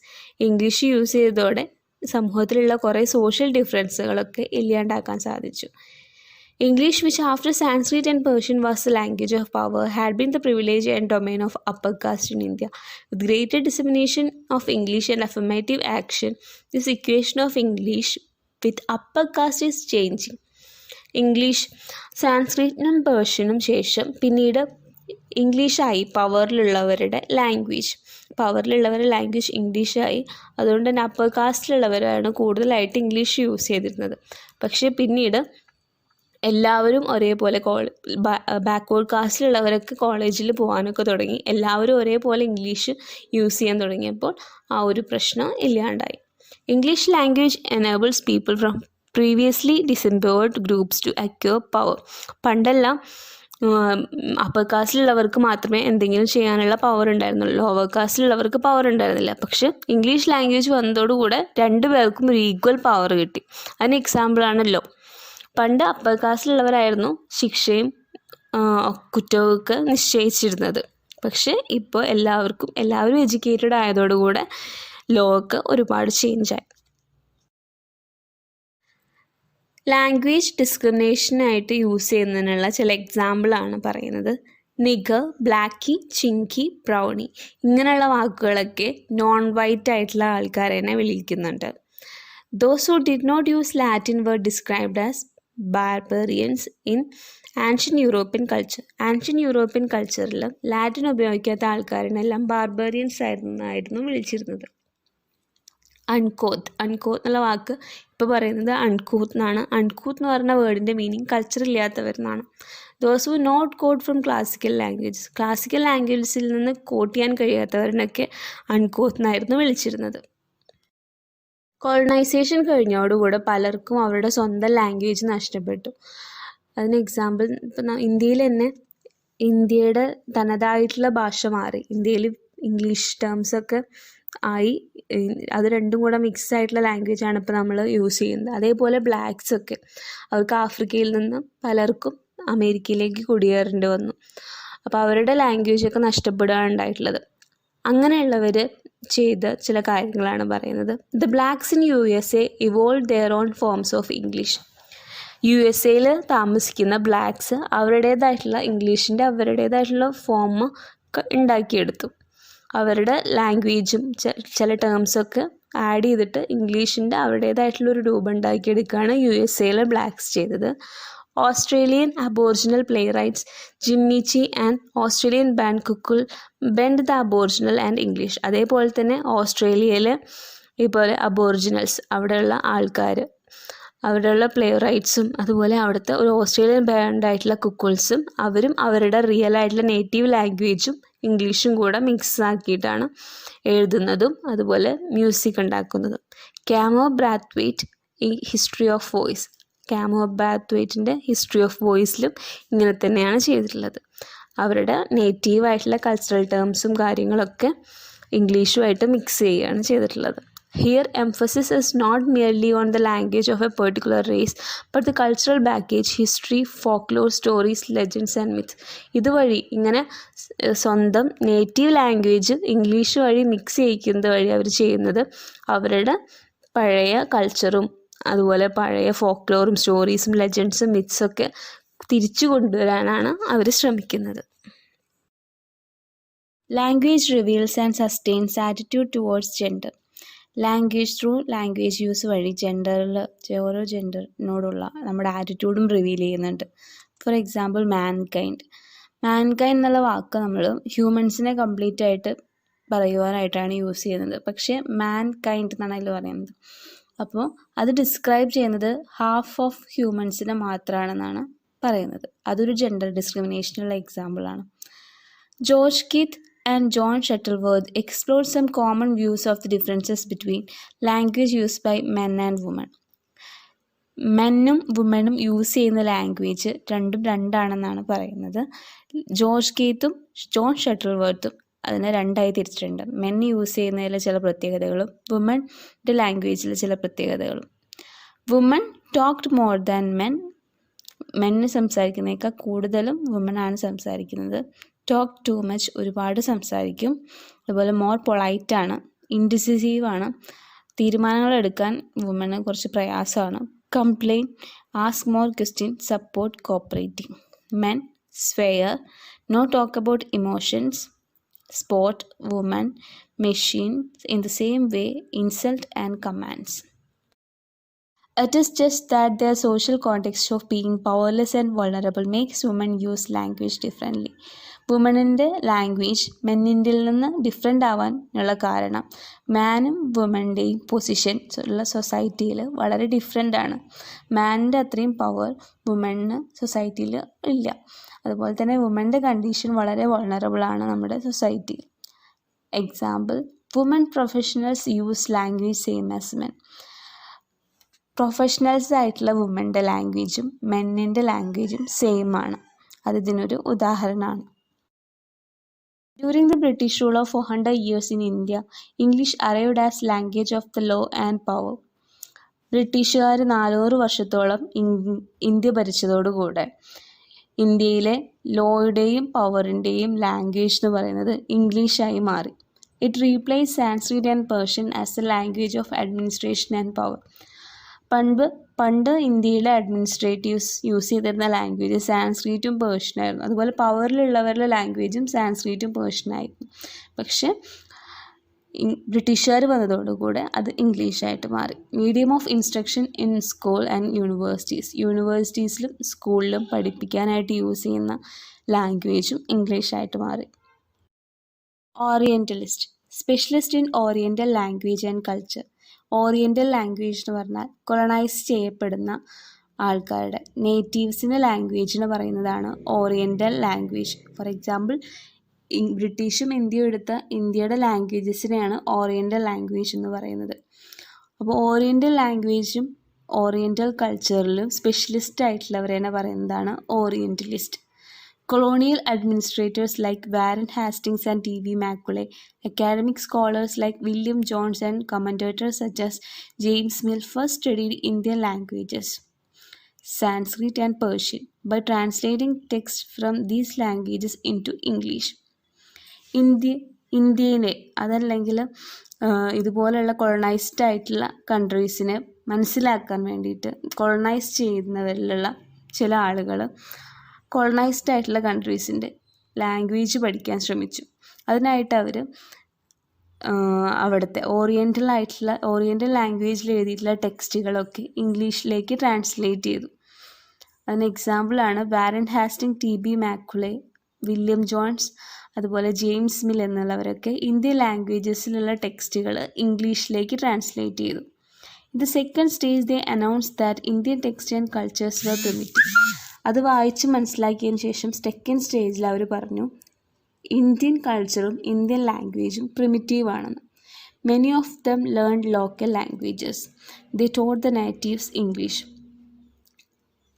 English use ചെയ്തതോടെ സമൂഹത്തിലുള്ള കുറേ social ഡിഫറൻസുകളൊക്കെ ഇല്ലാണ്ടാക്കാൻ സാധിച്ചു. English, which after Sanskrit and Persian was the language of power, had been the privilege and domain of upper caste in India. With greater dissemination of English and affirmative action, this equation of English with upper caste is changing. English സാൻസ്ക്രിറ്റിനും പേർഷ്യനും ശേഷം പിന്നീട് ഇംഗ്ലീഷായി പവറിലുള്ളവരുടെ language ഇംഗ്ലീഷായി. അതുകൊണ്ട് തന്നെ upper കാസ്റ്റിലുള്ളവരാണ് കൂടുതലായിട്ട് English use ചെയ്തിരുന്നത്. പക്ഷേ പിന്നീട് എല്ലാവരും ഒരേപോലെ ബാക്ക്വേർഡ് കാസ്റ്റിലുള്ളവരൊക്കെ കോളേജിൽ പോകാനൊക്കെ തുടങ്ങി. എല്ലാവരും ഒരേപോലെ ഇംഗ്ലീഷ് യൂസ് ചെയ്യാൻ തുടങ്ങിയപ്പോൾ ആ ഒരു പ്രശ്നം ഇല്ലാണ്ടായി. English language enables people from previously disempowered groups to acquire power. പണ്ടെല്ലാം അപ്പർ കാസ്റ്റിലുള്ളവർക്ക് മാത്രമേ എന്തെങ്കിലും ചെയ്യാനുള്ള പവർ ഉണ്ടായിരുന്നുള്ളൂ, ലോവർ കാസ്റ്റിലുള്ളവർക്ക് പവർ ഉണ്ടായിരുന്നില്ല. പക്ഷെ ഇംഗ്ലീഷ് ലാംഗ്വേജ് വന്നതോടുകൂടെ രണ്ടുപേർക്കും ഒരു ഈക്വൽ പവർ കിട്ടി. അതിന് എക്സാമ്പിളാണ് ലോ. പണ്ട് അപ്പർ കാസ്റ്റിലുള്ളവരായിരുന്നു ശിക്ഷയും കുറ്റമൊക്കെ നിശ്ചയിച്ചിരുന്നത്. പക്ഷേ ഇപ്പോൾ എല്ലാവരും എഡ്യൂക്കേറ്റഡ് ആയതോടുകൂടെ ലോ ഒക്കെ ഒരുപാട് ചേഞ്ചായി. ലാംഗ്വേജ് ഡിസ്ക്രിമിനേഷനായിട്ട് യൂസ് ചെയ്യുന്നതിനുള്ള ചില എക്സാമ്പിളാണ് പറയുന്നത്. നിഗർ, ബ്ലാക്കി, ചിങ്കി, ബ്രൗണി ഇങ്ങനെയുള്ള വാക്കുകളൊക്കെ നോൺ വൈറ്റ് ആയിട്ടുള്ള ആൾക്കാരെ വിളിക്കുന്നുണ്ട്. Those who did not use Latin were described as barbarians in ancient European culture. Ancient European cultureൽ ലാറ്റിൻ ഉപയോഗിക്കാത്ത ആൾക്കാരെല്ലാം ബാർബേറിയൻസ് ആയിരുന്നു വിളിച്ചിരുന്നത്. അൺകോത്ത് എന്നുള്ള വാക്ക് ഇപ്പോൾ പറയുന്നത് അൺകൂത്ത് എന്നാണ്. അൺകൂത്ത് എന്ന് പറഞ്ഞ വേർഡിൻ്റെ മീനിങ് കൾച്ചർ ഇല്ലാത്തവരെന്നാണ്. Those who not quote from classical languages, classical ലാംഗ്വേജസിൽ നിന്ന് കോട്ട് ചെയ്യാൻ കഴിയാത്തവരിനൊക്കെ അൺകൂത്ത് എന്നായിരുന്നു വിളിച്ചിരുന്നത്. കോളനൈസേഷൻ കഴിഞ്ഞോടുകൂടെ പലർക്കും അവരുടെ സ്വന്തം ലാംഗ്വേജ് നഷ്ടപ്പെട്ടു. അതിന് എക്സാമ്പിൾ ഇപ്പം ഇന്ത്യയിൽ തന്നെ ഇന്ത്യയുടെ തനതായിട്ടുള്ള ഭാഷ മാറി. ഇന്ത്യയിൽ ഇംഗ്ലീഷ് ടേംസൊക്കെ ആയി, അത് രണ്ടും കൂടെ മിക്സ് ആയിട്ടുള്ള ലാംഗ്വേജാണ് ഇപ്പോൾ നമ്മൾ യൂസ് ചെയ്യുന്നത്. അതേപോലെ ബ്ലാക്ക്സൊക്കെ അവർക്ക് ആഫ്രിക്കയിൽ നിന്ന് പലർക്കും അമേരിക്കയിലേക്ക് കുടിയേറേണ്ടി വന്നു. അപ്പോൾ അവരുടെ ലാംഗ്വേജൊക്കെ നഷ്ടപ്പെടുകയാണ് ഉണ്ടായിട്ടുള്ളത്. അങ്ങനെയുള്ളവർ ചെയ്ത ചില കാര്യങ്ങളാണ് പറയുന്നത്. The blanks in USA evolve their own forms of English. USA താമസിക്കുന്ന ബ്ലാക്സ് അവരുടേതായിട്ടുള്ള ഇംഗ്ലീഷിൻ്റെ അവരുടേതായിട്ടുള്ള ഫോം ഉണ്ടാക്കിയെടുത്തു. അവരുടെ ലാംഗ്വേജും ചില ടേംസൊക്കെ ആഡ് ചെയ്തിട്ട് ഇംഗ്ലീഷിൻ്റെ അവരുടേതായിട്ടുള്ളൊരു രൂപം ഉണ്ടാക്കിയെടുക്കുകയാണ് USA ബ്ലാക്സ് ചെയ്തത്. Australian Aboriginal playwrights Jimmy Chi and Australian band Kuckles bend the Aboriginal and English. അതേപോലെ തന്നെ ഓസ്ട്രേലിയയിൽ ഇതുപോലെ അബോറിജിനൽസ് അവിടെയുള്ള ആൾക്കാർ, അവിടെയുള്ള പ്ലേ റൈറ്റ്സും അതുപോലെ അവിടുത്തെ ഒരു ഓസ്ട്രേലിയൻ ബാൻഡായിട്ടുള്ള കുക്കിൾസും അവരും അവരുടെ റിയൽ ആയിട്ടുള്ള നേറ്റീവ് ലാംഗ്വേജും ഇംഗ്ലീഷും കൂടെ മിക്സ് ആക്കിയിട്ടാണ് എഴുതുന്നതും അതുപോലെ മ്യൂസിക് ഉണ്ടാക്കുന്നതും. കാമോ ബ്രാത്ത്വെയ്റ്റ് ഈ ഹിസ്റ്ററി ഓഫ് വോയിസ്, കാമോ ബ്രാത്ത്വെയ്റ്റിൻ്റെ ഹിസ്റ്ററി ഓഫ് വോയിസിലും ഇങ്ങനെ തന്നെയാണ് ചെയ്തിട്ടുള്ളത്. അവരുടെ നേറ്റീവായിട്ടുള്ള കൾച്ചറൽ ടേംസും കാര്യങ്ങളൊക്കെ ഇംഗ്ലീഷുമായിട്ട് മിക്സ് ചെയ്യുകയാണ് ചെയ്തിട്ടുള്ളത്. Here emphasis is not merely on the language of a particular race but the cultural baggage, history, folklore, stories, legends and myths. ഇതുവഴി ഇങ്ങനെ സ്വന്തം നേറ്റീവ് ലാംഗ്വേജ് ഇംഗ്ലീഷ് വഴി മിക്സ് ചെയ്യിക്കുന്നത് വഴി അവർ ചെയ്യുന്നത് അവരുടെ പഴയ കൾച്ചറും അതുപോലെ പഴയ ഫോക്ലോറും സ്റ്റോറീസും ലെജൻഡ്സും മിത്സൊക്കെ തിരിച്ചു കൊണ്ടുവരാനാണ് അവർ ശ്രമിക്കുന്നത്. Language reveals and sustains attitude towards gender. Language through language use വഴി ഓരോ ജെൻഡറിനോടുള്ള നമ്മുടെ ആറ്റിറ്റ്യൂഡും റിവീൽ ചെയ്യുന്നുണ്ട്. ഫോർ എക്സാമ്പിൾ മാൻകൈൻഡ് എന്നുള്ള വാക്ക് നമ്മൾ ഹ്യൂമൻസിനെ കംപ്ലീറ്റ് ആയിട്ട് പറയുവാനായിട്ടാണ് യൂസ് ചെയ്യുന്നത്. പക്ഷേ മാൻകൈൻഡ് എന്നാണ് അതിൽ പറയുന്നത്. അപ്പോൾ അത് ഡിസ്ക്രൈബ് ചെയ്യുന്നത് ഹാഫ് ഓഫ് ഹ്യൂമൻസിനെ മാത്രമാണെന്നാണ് പറയുന്നത്. അതൊരു ജെൻഡർ ഡിസ്ക്രിമിനേഷനുള്ള എക്സാമ്പിളാണ്. George Keith and John Shuttleworth explored some common views of the differences between language used by men and women. മെന്നും വുമനും യൂസ് ചെയ്യുന്ന ലാംഗ്വേജ് രണ്ടാണെന്നാണ് പറയുന്നത്. ജോർജ് കീത്തും ജോൺ ഷട്ടിൽവർത്തും അതിനെ രണ്ടായി തിരിച്ചിട്ടുണ്ട്. മെൻ യൂസ് ചെയ്യുന്നതിൽ ചില പ്രത്യേകതകളും വുമൻ്റെ ലാംഗ്വേജിൽ ചില പ്രത്യേകതകളും. Woman talked more than men, മെന്ന് സംസാരിക്കുന്നതിനേക്കാൾ കൂടുതലും വുമനാണ് സംസാരിക്കുന്നത്. ടോക്ക് ടു മച്ച്, ഒരുപാട് സംസാരിക്കും. അതുപോലെ മോർ പൊളൈറ്റാണ്, ഇൻഡിസിസീവാണ്, തീരുമാനങ്ങൾ എടുക്കാൻ വുമന് കുറച്ച് പ്രയാസമാണ്. Complain, ask more question, support, cooperating. Men swear, no talk about emotions, sport, woman machine, in the same way insult and commands. It is just that their social context of being powerless and vulnerable makes women use language differently. വുമണിൻ്റെ language മെന്നിൻ്റെ നിന്ന് different ആവാനുള്ള കാരണം മാനും വുമൻ്റെയും position ഉള്ള സൊസൈറ്റിയിൽ വളരെ different ആണ്. മാനിൻ്റെ അത്രയും പവർ വുമണിന് സൊസൈറ്റിയിൽ ഇല്ല. അതുപോലെ തന്നെ വുമൻ്റെ കണ്ടീഷൻ വളരെ വൾണറബിളാണ് നമ്മുടെ സൊസൈറ്റിയിൽ. Example, woman professionals use language same as men. Professionals ആയിട്ടുള്ള വുമൻ്റെ ലാംഗ്വേജും മെന്നിൻ്റെ ലാംഗ്വേജും സെയിം ആണ്. അതിനൊരു ഉദാഹരണമാണ്. During the British rule of 400 years in India, English arrived as language of the law and power. ബ്രിട്ടീഷുകാർ 400 വർഷത്തോളം ഇന്ത്യ ഭരിച്ചതോടുകൂടെ ഇന്ത്യയിലെ ലോയുടെയും പവറിൻ്റെയും ലാംഗ്വേജ് എന്ന് പറയുന്നത് ഇംഗ്ലീഷായി മാറി. It replace Sanskrit and Persian as A language of administration and power. പണ്ട് ഇന്ത്യയിലെ അഡ്മിനിസ്ട്രേറ്റീവ്സ് യൂസ് ചെയ്തിരുന്ന language സാൻസ്ക്രിറ്റും പേർഷ്യനായിരുന്നു. അതുപോലെ പവറിലുള്ളവരുടെ ലാംഗ്വേജും സാൻസ്ക്രിറ്റും പേർഷ്യനായിരുന്നു. പക്ഷേ ബ്രിട്ടീഷുകാർ വന്നതോടുകൂടെ അത് ഇംഗ്ലീഷായിട്ട് മാറി. Medium of instruction in school and യൂണിവേഴ്സിറ്റീസിലും സ്കൂളിലും പഠിപ്പിക്കാനായിട്ട് യൂസ് ചെയ്യുന്ന ലാംഗ്വേജും ഇംഗ്ലീഷായിട്ട് മാറി. Orientalist, specialist in oriental language and culture. Oriental language എന്ന് പറഞ്ഞാൽ കൊളണൈസ് ചെയ്യപ്പെടുന്ന ആൾക്കാരുടെ നേറ്റീവ്സിൻ്റെ ലാംഗ്വേജ് എന്ന് പറയുന്നതാണ് ഓറിയൻ്റൽ ലാംഗ്വേജ്. ഫോർ എക്സാമ്പിൾ ബ്രിട്ടീഷും ഇന്ത്യയും എടുത്ത ഇന്ത്യയുടെ ലാംഗ്വേജസിനെയാണ് ഓറിയൻ്റൽ ലാംഗ്വേജ് എന്ന് പറയുന്നത്. അപ്പോൾ ഓറിയൻ്റൽ ലാംഗ്വേജും ഓറിയൻ്റൽ കൾച്ചറിലും സ്പെഷ്യലിസ്റ്റ് ആയിട്ടുള്ളവരെന്നെ പറയുന്നതാണ് orientalist. Colonial administrators like Warren Hastings and T.V. Macaulay, academic scholars like William Jones, and commentators such as James Mill first studied Indian languages, Sanskrit and Persian, by translating texts from these languages into English. ഇന്ത്യയിലെ അതല്ലെങ്കിൽ ഇതുപോലെയുള്ള കൊളണൈസ്ഡ് ആയിട്ടുള്ള കൺട്രീസിനെ മനസ്സിലാക്കാൻ വേണ്ടിയിട്ട് കൊളണൈസ് ചെയ്യുന്നവരിലുള്ള ചില ആളുകൾ കൊളണൈസ്ഡ് ആയിട്ടുള്ള കൺട്രീസിൻ്റെ language പഠിക്കാൻ ശ്രമിച്ചു. അതിനായിട്ട് അവർ അവിടുത്തെ ഓറിയൻ്റൽ ലാംഗ്വേജിൽ എഴുതിയിട്ടുള്ള ടെക്സ്റ്റുകളൊക്കെ ഇംഗ്ലീഷിലേക്ക് ട്രാൻസ്ലേറ്റ് ചെയ്തു. അതിന് എക്സാമ്പിളാണ് Warren Hasting, T B Macaulay, William Jones, അതുപോലെ ജെയിംസ് മിൽ എന്നുള്ളവരൊക്കെ ഇന്ത്യൻ ലാംഗ്വേജസിലുള്ള ടെക്സ്റ്റുകൾ ഇംഗ്ലീഷിലേക്ക് ട്രാൻസ്ലേറ്റ് ചെയ്തു. In the second stage they announce that Indian text and cultures were primitive. അത് വായിച്ച് മനസ്സിലാക്കിയതിന് ശേഷം സെക്കൻഡ് സ്റ്റേജിൽ അവർ പറഞ്ഞു ഇന്ത്യൻ കൾച്ചറും ഇന്ത്യൻ ലാംഗ്വേജും പ്രിമിറ്റീവ് ആണെന്ന്. Many of them learn local languages. They taught the natives English.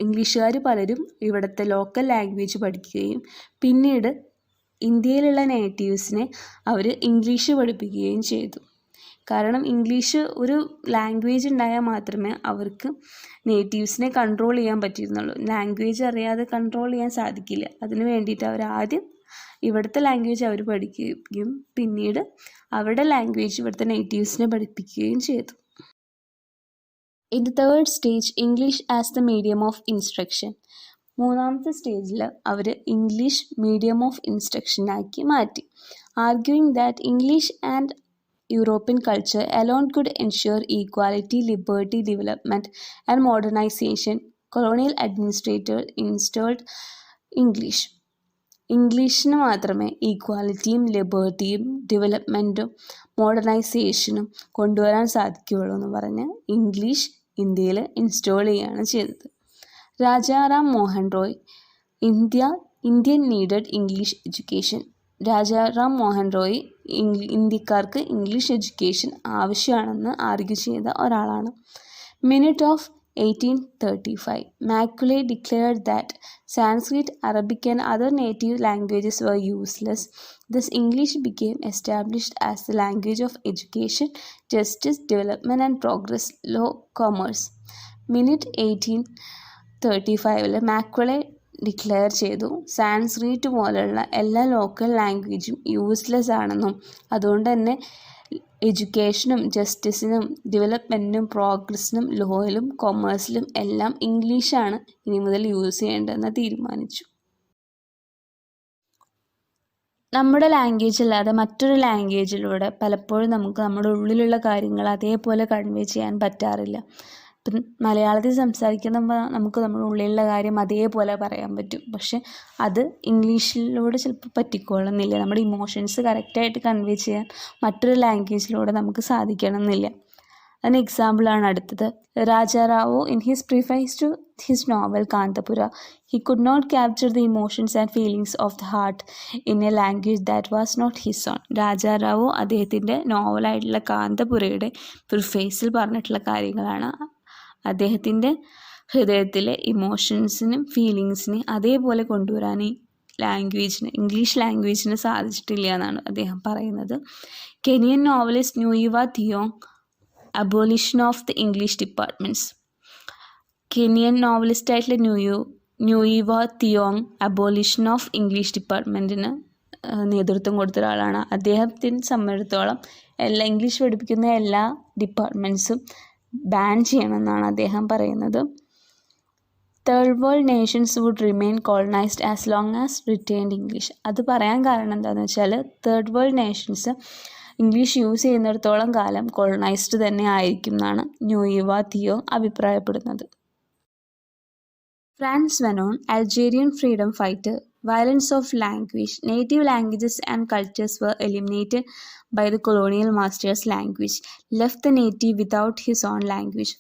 ഇംഗ്ലീഷുകാർ പലരും ഇവിടുത്തെ ലോക്കൽ ലാംഗ്വേജ് പഠിക്കുകയും പിന്നീട് ഇന്ത്യയിലുള്ള നേറ്റീവ്സിനെ അവർ ഇംഗ്ലീഷ് പഠിപ്പിക്കുകയും ചെയ്തു. കാരണം ഇംഗ്ലീഷ് ഒരു ലാംഗ്വേജ് ഉണ്ടായാൽ മാത്രമേ അവർക്ക് നേറ്റീവ്സിനെ കൺട്രോൾ ചെയ്യാൻ പറ്റിയിരുന്നുള്ളൂ. ലാംഗ്വേജ് അറിയാതെ കൺട്രോൾ ചെയ്യാൻ സാധിക്കില്ല. അതിന് വേണ്ടിയിട്ട് അവർ ആദ്യം ഇവിടുത്തെ ലാംഗ്വേജ് അവർ പഠിക്കുകയും പിന്നീട് അവരുടെ ലാംഗ്വേജ് ഇവിടുത്തെ നേറ്റീവ്സിനെ പഠിപ്പിക്കുകയും ചെയ്തു. In the third stage English as the medium of instruction. മൂന്നാമത്തെ സ്റ്റേജിൽ അവർ ഇംഗ്ലീഷ് മീഡിയം ഓഫ് ഇൻസ്ട്രക്ഷനാക്കി മാറ്റി. Arguing that English and European culture alone could ensure equality, liberty, development, and modernization. Colonial administrators installed English. ഇംഗ്ലീഷിന് മാത്രമേ ഈക്വാലിറ്റിയും ലിബർട്ടിയും ഡെവലപ്മെൻറ്റും മോഡേണൈസേഷനും കൊണ്ടുവരാൻ സാധിക്കുകയുള്ളൂ എന്ന് പറഞ്ഞ് English ഇന്ത്യയിൽ ഇൻസ്റ്റോൾ ചെയ്യുകയാണ് ചെയ്തത്. Rajaram Mohan Roy, Indian needed English education. Rajaram Mohan Roy ഇന്ത്യക്കാർക്ക് ഇംഗ്ലീഷ് എഡ്യൂക്കേഷൻ ആവശ്യമാണെന്ന് ആർഗ്യൂ ചെയ്ത ഒരാളാണ്. Minute of 1835, Macaulay declared that Sanskrit, Arabic and other native languages were useless. Thus English became established as the language of education, justice, development and progress, law, commerce. Minute 1835 മാക്കുളെ declare ചെയ്തു സാൻസ്ക്രിറ്റ് പോലെയുള്ള എല്ലാ local ലാംഗ്വേജും useless ആണെന്നും അതുകൊണ്ട് തന്നെ എഡ്യൂക്കേഷനും ജസ്റ്റിസിനും ഡെവലപ്മെൻറ്റിനും പ്രോഗ്രസ്സിനും ലോയിലും കൊമേഴ്സിലും എല്ലാം ഇംഗ്ലീഷാണ് ഇനി മുതൽ യൂസ് ചെയ്യേണ്ടതെന്ന് തീരുമാനിച്ചു. നമ്മുടെ ലാംഗ്വേജ് അല്ലാതെ മറ്റൊരു ലാംഗ്വേജിലൂടെ പലപ്പോഴും നമുക്ക് നമ്മുടെ ഉള്ളിലുള്ള കാര്യങ്ങൾ അതേപോലെ കൺവേ ചെയ്യാൻ പറ്റാറില്ല. ഇപ്പം മലയാളത്തിൽ സംസാരിക്കുമ്പോൾ നമുക്ക് നമ്മുടെ ഉള്ളിലുള്ള കാര്യം അതേപോലെ പറയാൻ പറ്റും. പക്ഷെ അത് ഇംഗ്ലീഷിലൂടെ ചിലപ്പോൾ പറ്റിക്കൊള്ളുന്നില്ല. നമ്മുടെ ഇമോഷൻസ് കറക്റ്റായിട്ട് കൺവേ ചെയ്യാൻ മറ്റൊരു ലാംഗ്വേജിലൂടെ നമുക്ക് സാധിക്കണമെന്നില്ല. അതിന് എക്സാമ്പിളാണ് അടുത്തത്. Raja Rao in his preface to his novel Kanthapura, he could not capture the emotions and feelings of the heart in a language that was not his own. Rajarao അദ്ദേഹത്തിൻ്റെ നോവലായിട്ടുള്ള കാന്തപുരയുടെ പ്രിഫേസിൽ പറഞ്ഞിട്ടുള്ള കാര്യങ്ങളാണ്. അദ്ദേഹത്തിൻ്റെ ഹൃദയത്തിലെ ഇമോഷൻസിനും ഫീലിങ്സിനെ അതേപോലെ കൊണ്ടുവരാൻ ഈ ഇംഗ്ലീഷ് ലാംഗ്വേജിന് സാധിച്ചിട്ടില്ല എന്നാണ് അദ്ദേഹം പറയുന്നത്. കെനിയൻ നോവലിസ്റ്റ് ന്യൂയിവ Thiong'o, abolition of the English departments. Kenyan നോവലിസ്റ്റായിട്ടുള്ള ന്യൂയിവ തിയോങ് അബോളിഷൻ ഓഫ് ഇംഗ്ലീഷ് ഡിപ്പാർട്ട്മെൻറ്റിന് നേതൃത്വം കൊടുത്ത ഒരാളാണ്. അദ്ദേഹത്തിനെ സംബന്ധിച്ചിടത്തോളം ഇംഗ്ലീഷ് പഠിപ്പിക്കുന്ന എല്ലാ ഡിപ്പാർട്ട്മെൻറ്റ്സും ബാൻ ചെയ്യണമെന്നാണ് അദ്ദേഹം പറയുന്നത്. Third world Nations would remain colonised as long as റിറ്റെയിൻഡ് English. അത് പറയാൻ കാരണം എന്താണെന്ന് വെച്ചാൽ third world Nations English use ചെയ്യുന്നിടത്തോളം കാലം കോളനൈസ്ഡ് തന്നെ ആയിരിക്കും എന്നാണ് ന്യൂയിവ തിയോ അഭിപ്രായപ്പെടുന്നത്. France ഫനോൺ, Algerian freedom fighter, Violence of language. Native languages and cultures were eliminated by the colonial master's language, left the native without his own language.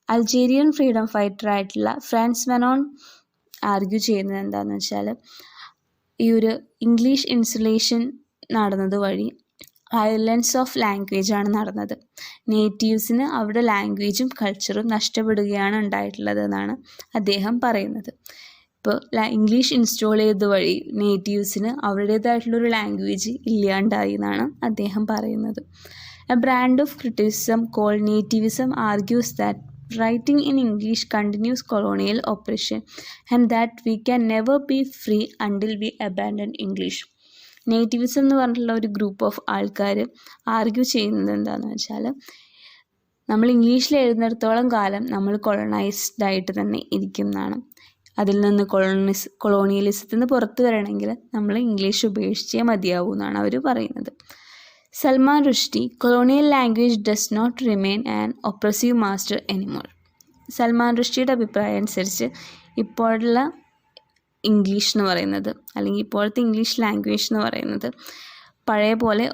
Algerian freedom fighter ആയിട്ടുള്ള France ഫനോൺ argue ചെയ്യുന്നത് എന്താണെന്ന് വെച്ചാൽ ഈ ഒരു English insulation നടന്നത് വഴി violence of language ആണ് നടന്നത്. നേറ്റീവ്സിന് അവരുടെ ലാംഗ്വേജും കൾച്ചറും നഷ്ടപ്പെടുകയാണ് ഉണ്ടായിട്ടുള്ളത് എന്നാണ് അദ്ദേഹം പറയുന്നത്. ഇപ്പോൾ ഇംഗ്ലീഷ് ഇൻസ്റ്റോൾ ചെയ്ത വഴി നേറ്റീവ്സിന് അവരുടേതായിട്ടുള്ളൊരു ലാംഗ്വേജ് ഇല്ലാണ്ടായി എന്നാണ് അദ്ദേഹം പറയുന്നത്. A brand of criticism called nativism argues that writing in English continues colonial oppression and that we can never be free until we abandon English. നേറ്റീവിസം എന്ന് പറഞ്ഞിട്ടുള്ള ഒരു ഗ്രൂപ്പ് ഓഫ് ആൾക്കാർ ആർഗ്യൂ ചെയ്യുന്നത് എന്താണെന്ന് വെച്ചാൽ നമ്മൾ ഇംഗ്ലീഷിൽ എഴുതുന്നിടത്തോളം കാലം നമ്മൾ കൊളോണൈസ്ഡ് ആയിട്ട് തന്നെ ഇരിക്കും എന്നാണ്. അതിൽ നിന്ന് കൊളോണിയലിസത്തിൽ നിന്ന് പുറത്തു വരണമെങ്കിൽ നമ്മൾ ഇംഗ്ലീഷ് ഉപേക്ഷിച്ചേ മതിയാവൂ എന്നാണ് അവർ പറയുന്നത്. Salman Rushdie, colonial language does not remain an oppressive master anymore. Salman റുഷ്ടിയുടെ അഭിപ്രായം അനുസരിച്ച് ഇപ്പോഴുള്ള ഇംഗ്ലീഷ് എന്ന് പറയുന്നത് അല്ലെങ്കിൽ ഇപ്പോഴത്തെ ഇംഗ്ലീഷ് ലാംഗ്വേജ് എന്ന് പറയുന്നത് പഴയ പോലെ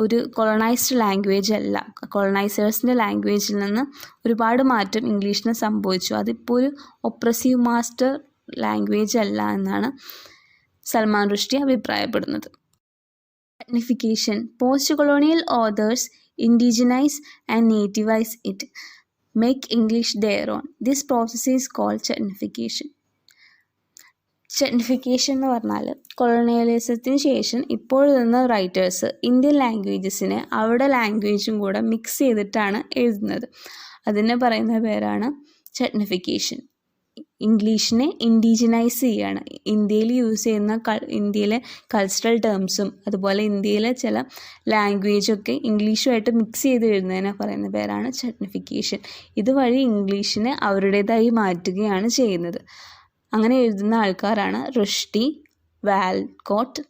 ഒരു കൊളോണൈസ്ഡ് ലാംഗ്വേജ് അല്ല. കൊളോണൈസേഴ്സിൻ്റെ ലാംഗ്വേജിൽ നിന്ന് ഒരുപാട് മാറ്റം ഇംഗ്ലീഷിന് സംഭവിച്ചു. അതിപ്പോൾ ഒരു ഒപ്രസീവ് മാസ്റ്റർ ലാംഗ്വേജ് അല്ല എന്നാണ് സൽമാൻ റുഷ്ടി അഭിപ്രായപ്പെടുന്നത്. Ethnicification. Post-colonial authors indigenize and nativize it, make English their own. This process is called Chetnification. Chetnification എന്ന് പറഞ്ഞാൽ കൊളോണിയലിസത്തിന് ശേഷം ഇപ്പോൾ വരുന്ന റൈറ്റേഴ്സ് ഇന്ത്യൻ ലാംഗ്വേജസിനെ അവരുടെ ലാംഗ്വേജും കൂടെ മിക്സ് ചെയ്തിട്ടാണ് എഴുതുന്നത്. അതിനെ പറയുന്ന പേരാണ് Chetnification. ഇംഗ്ലീഷിനെ ഇൻഡിജിനൈസ് ചെയ്യുകയാണ്. ഇന്ത്യയിൽ യൂസ് ചെയ്യുന്ന ഇന്ത്യയിലെ കൾച്ചറൽ ടേംസും അതുപോലെ ഇന്ത്യയിലെ ചില ലാംഗ്വേജൊക്കെ ഇംഗ്ലീഷുമായിട്ട് മിക്സ് ചെയ്ത് എഴുതുന്നതിനെ പറയുന്ന പേരാണ് Chetnification. ഇതുവഴി ഇംഗ്ലീഷിനെ അവരുടേതായി മാറ്റുകയാണ് ചെയ്യുന്നത്. അങ്ങനെ എഴുതുന്ന ആൾക്കാരാണ് റുഷ്ടി, വാൽക്കോട്ട്.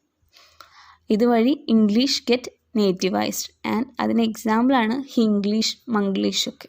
ഇതുവഴി ഇംഗ്ലീഷ് ഗെറ്റ് നേറ്റീവൈസ്ഡ്. ആൻഡ് അതിന് എക്സാമ്പിളാണ് ഹിംഗ്ലീഷ്, മംഗ്ലീഷ് ഒക്കെ.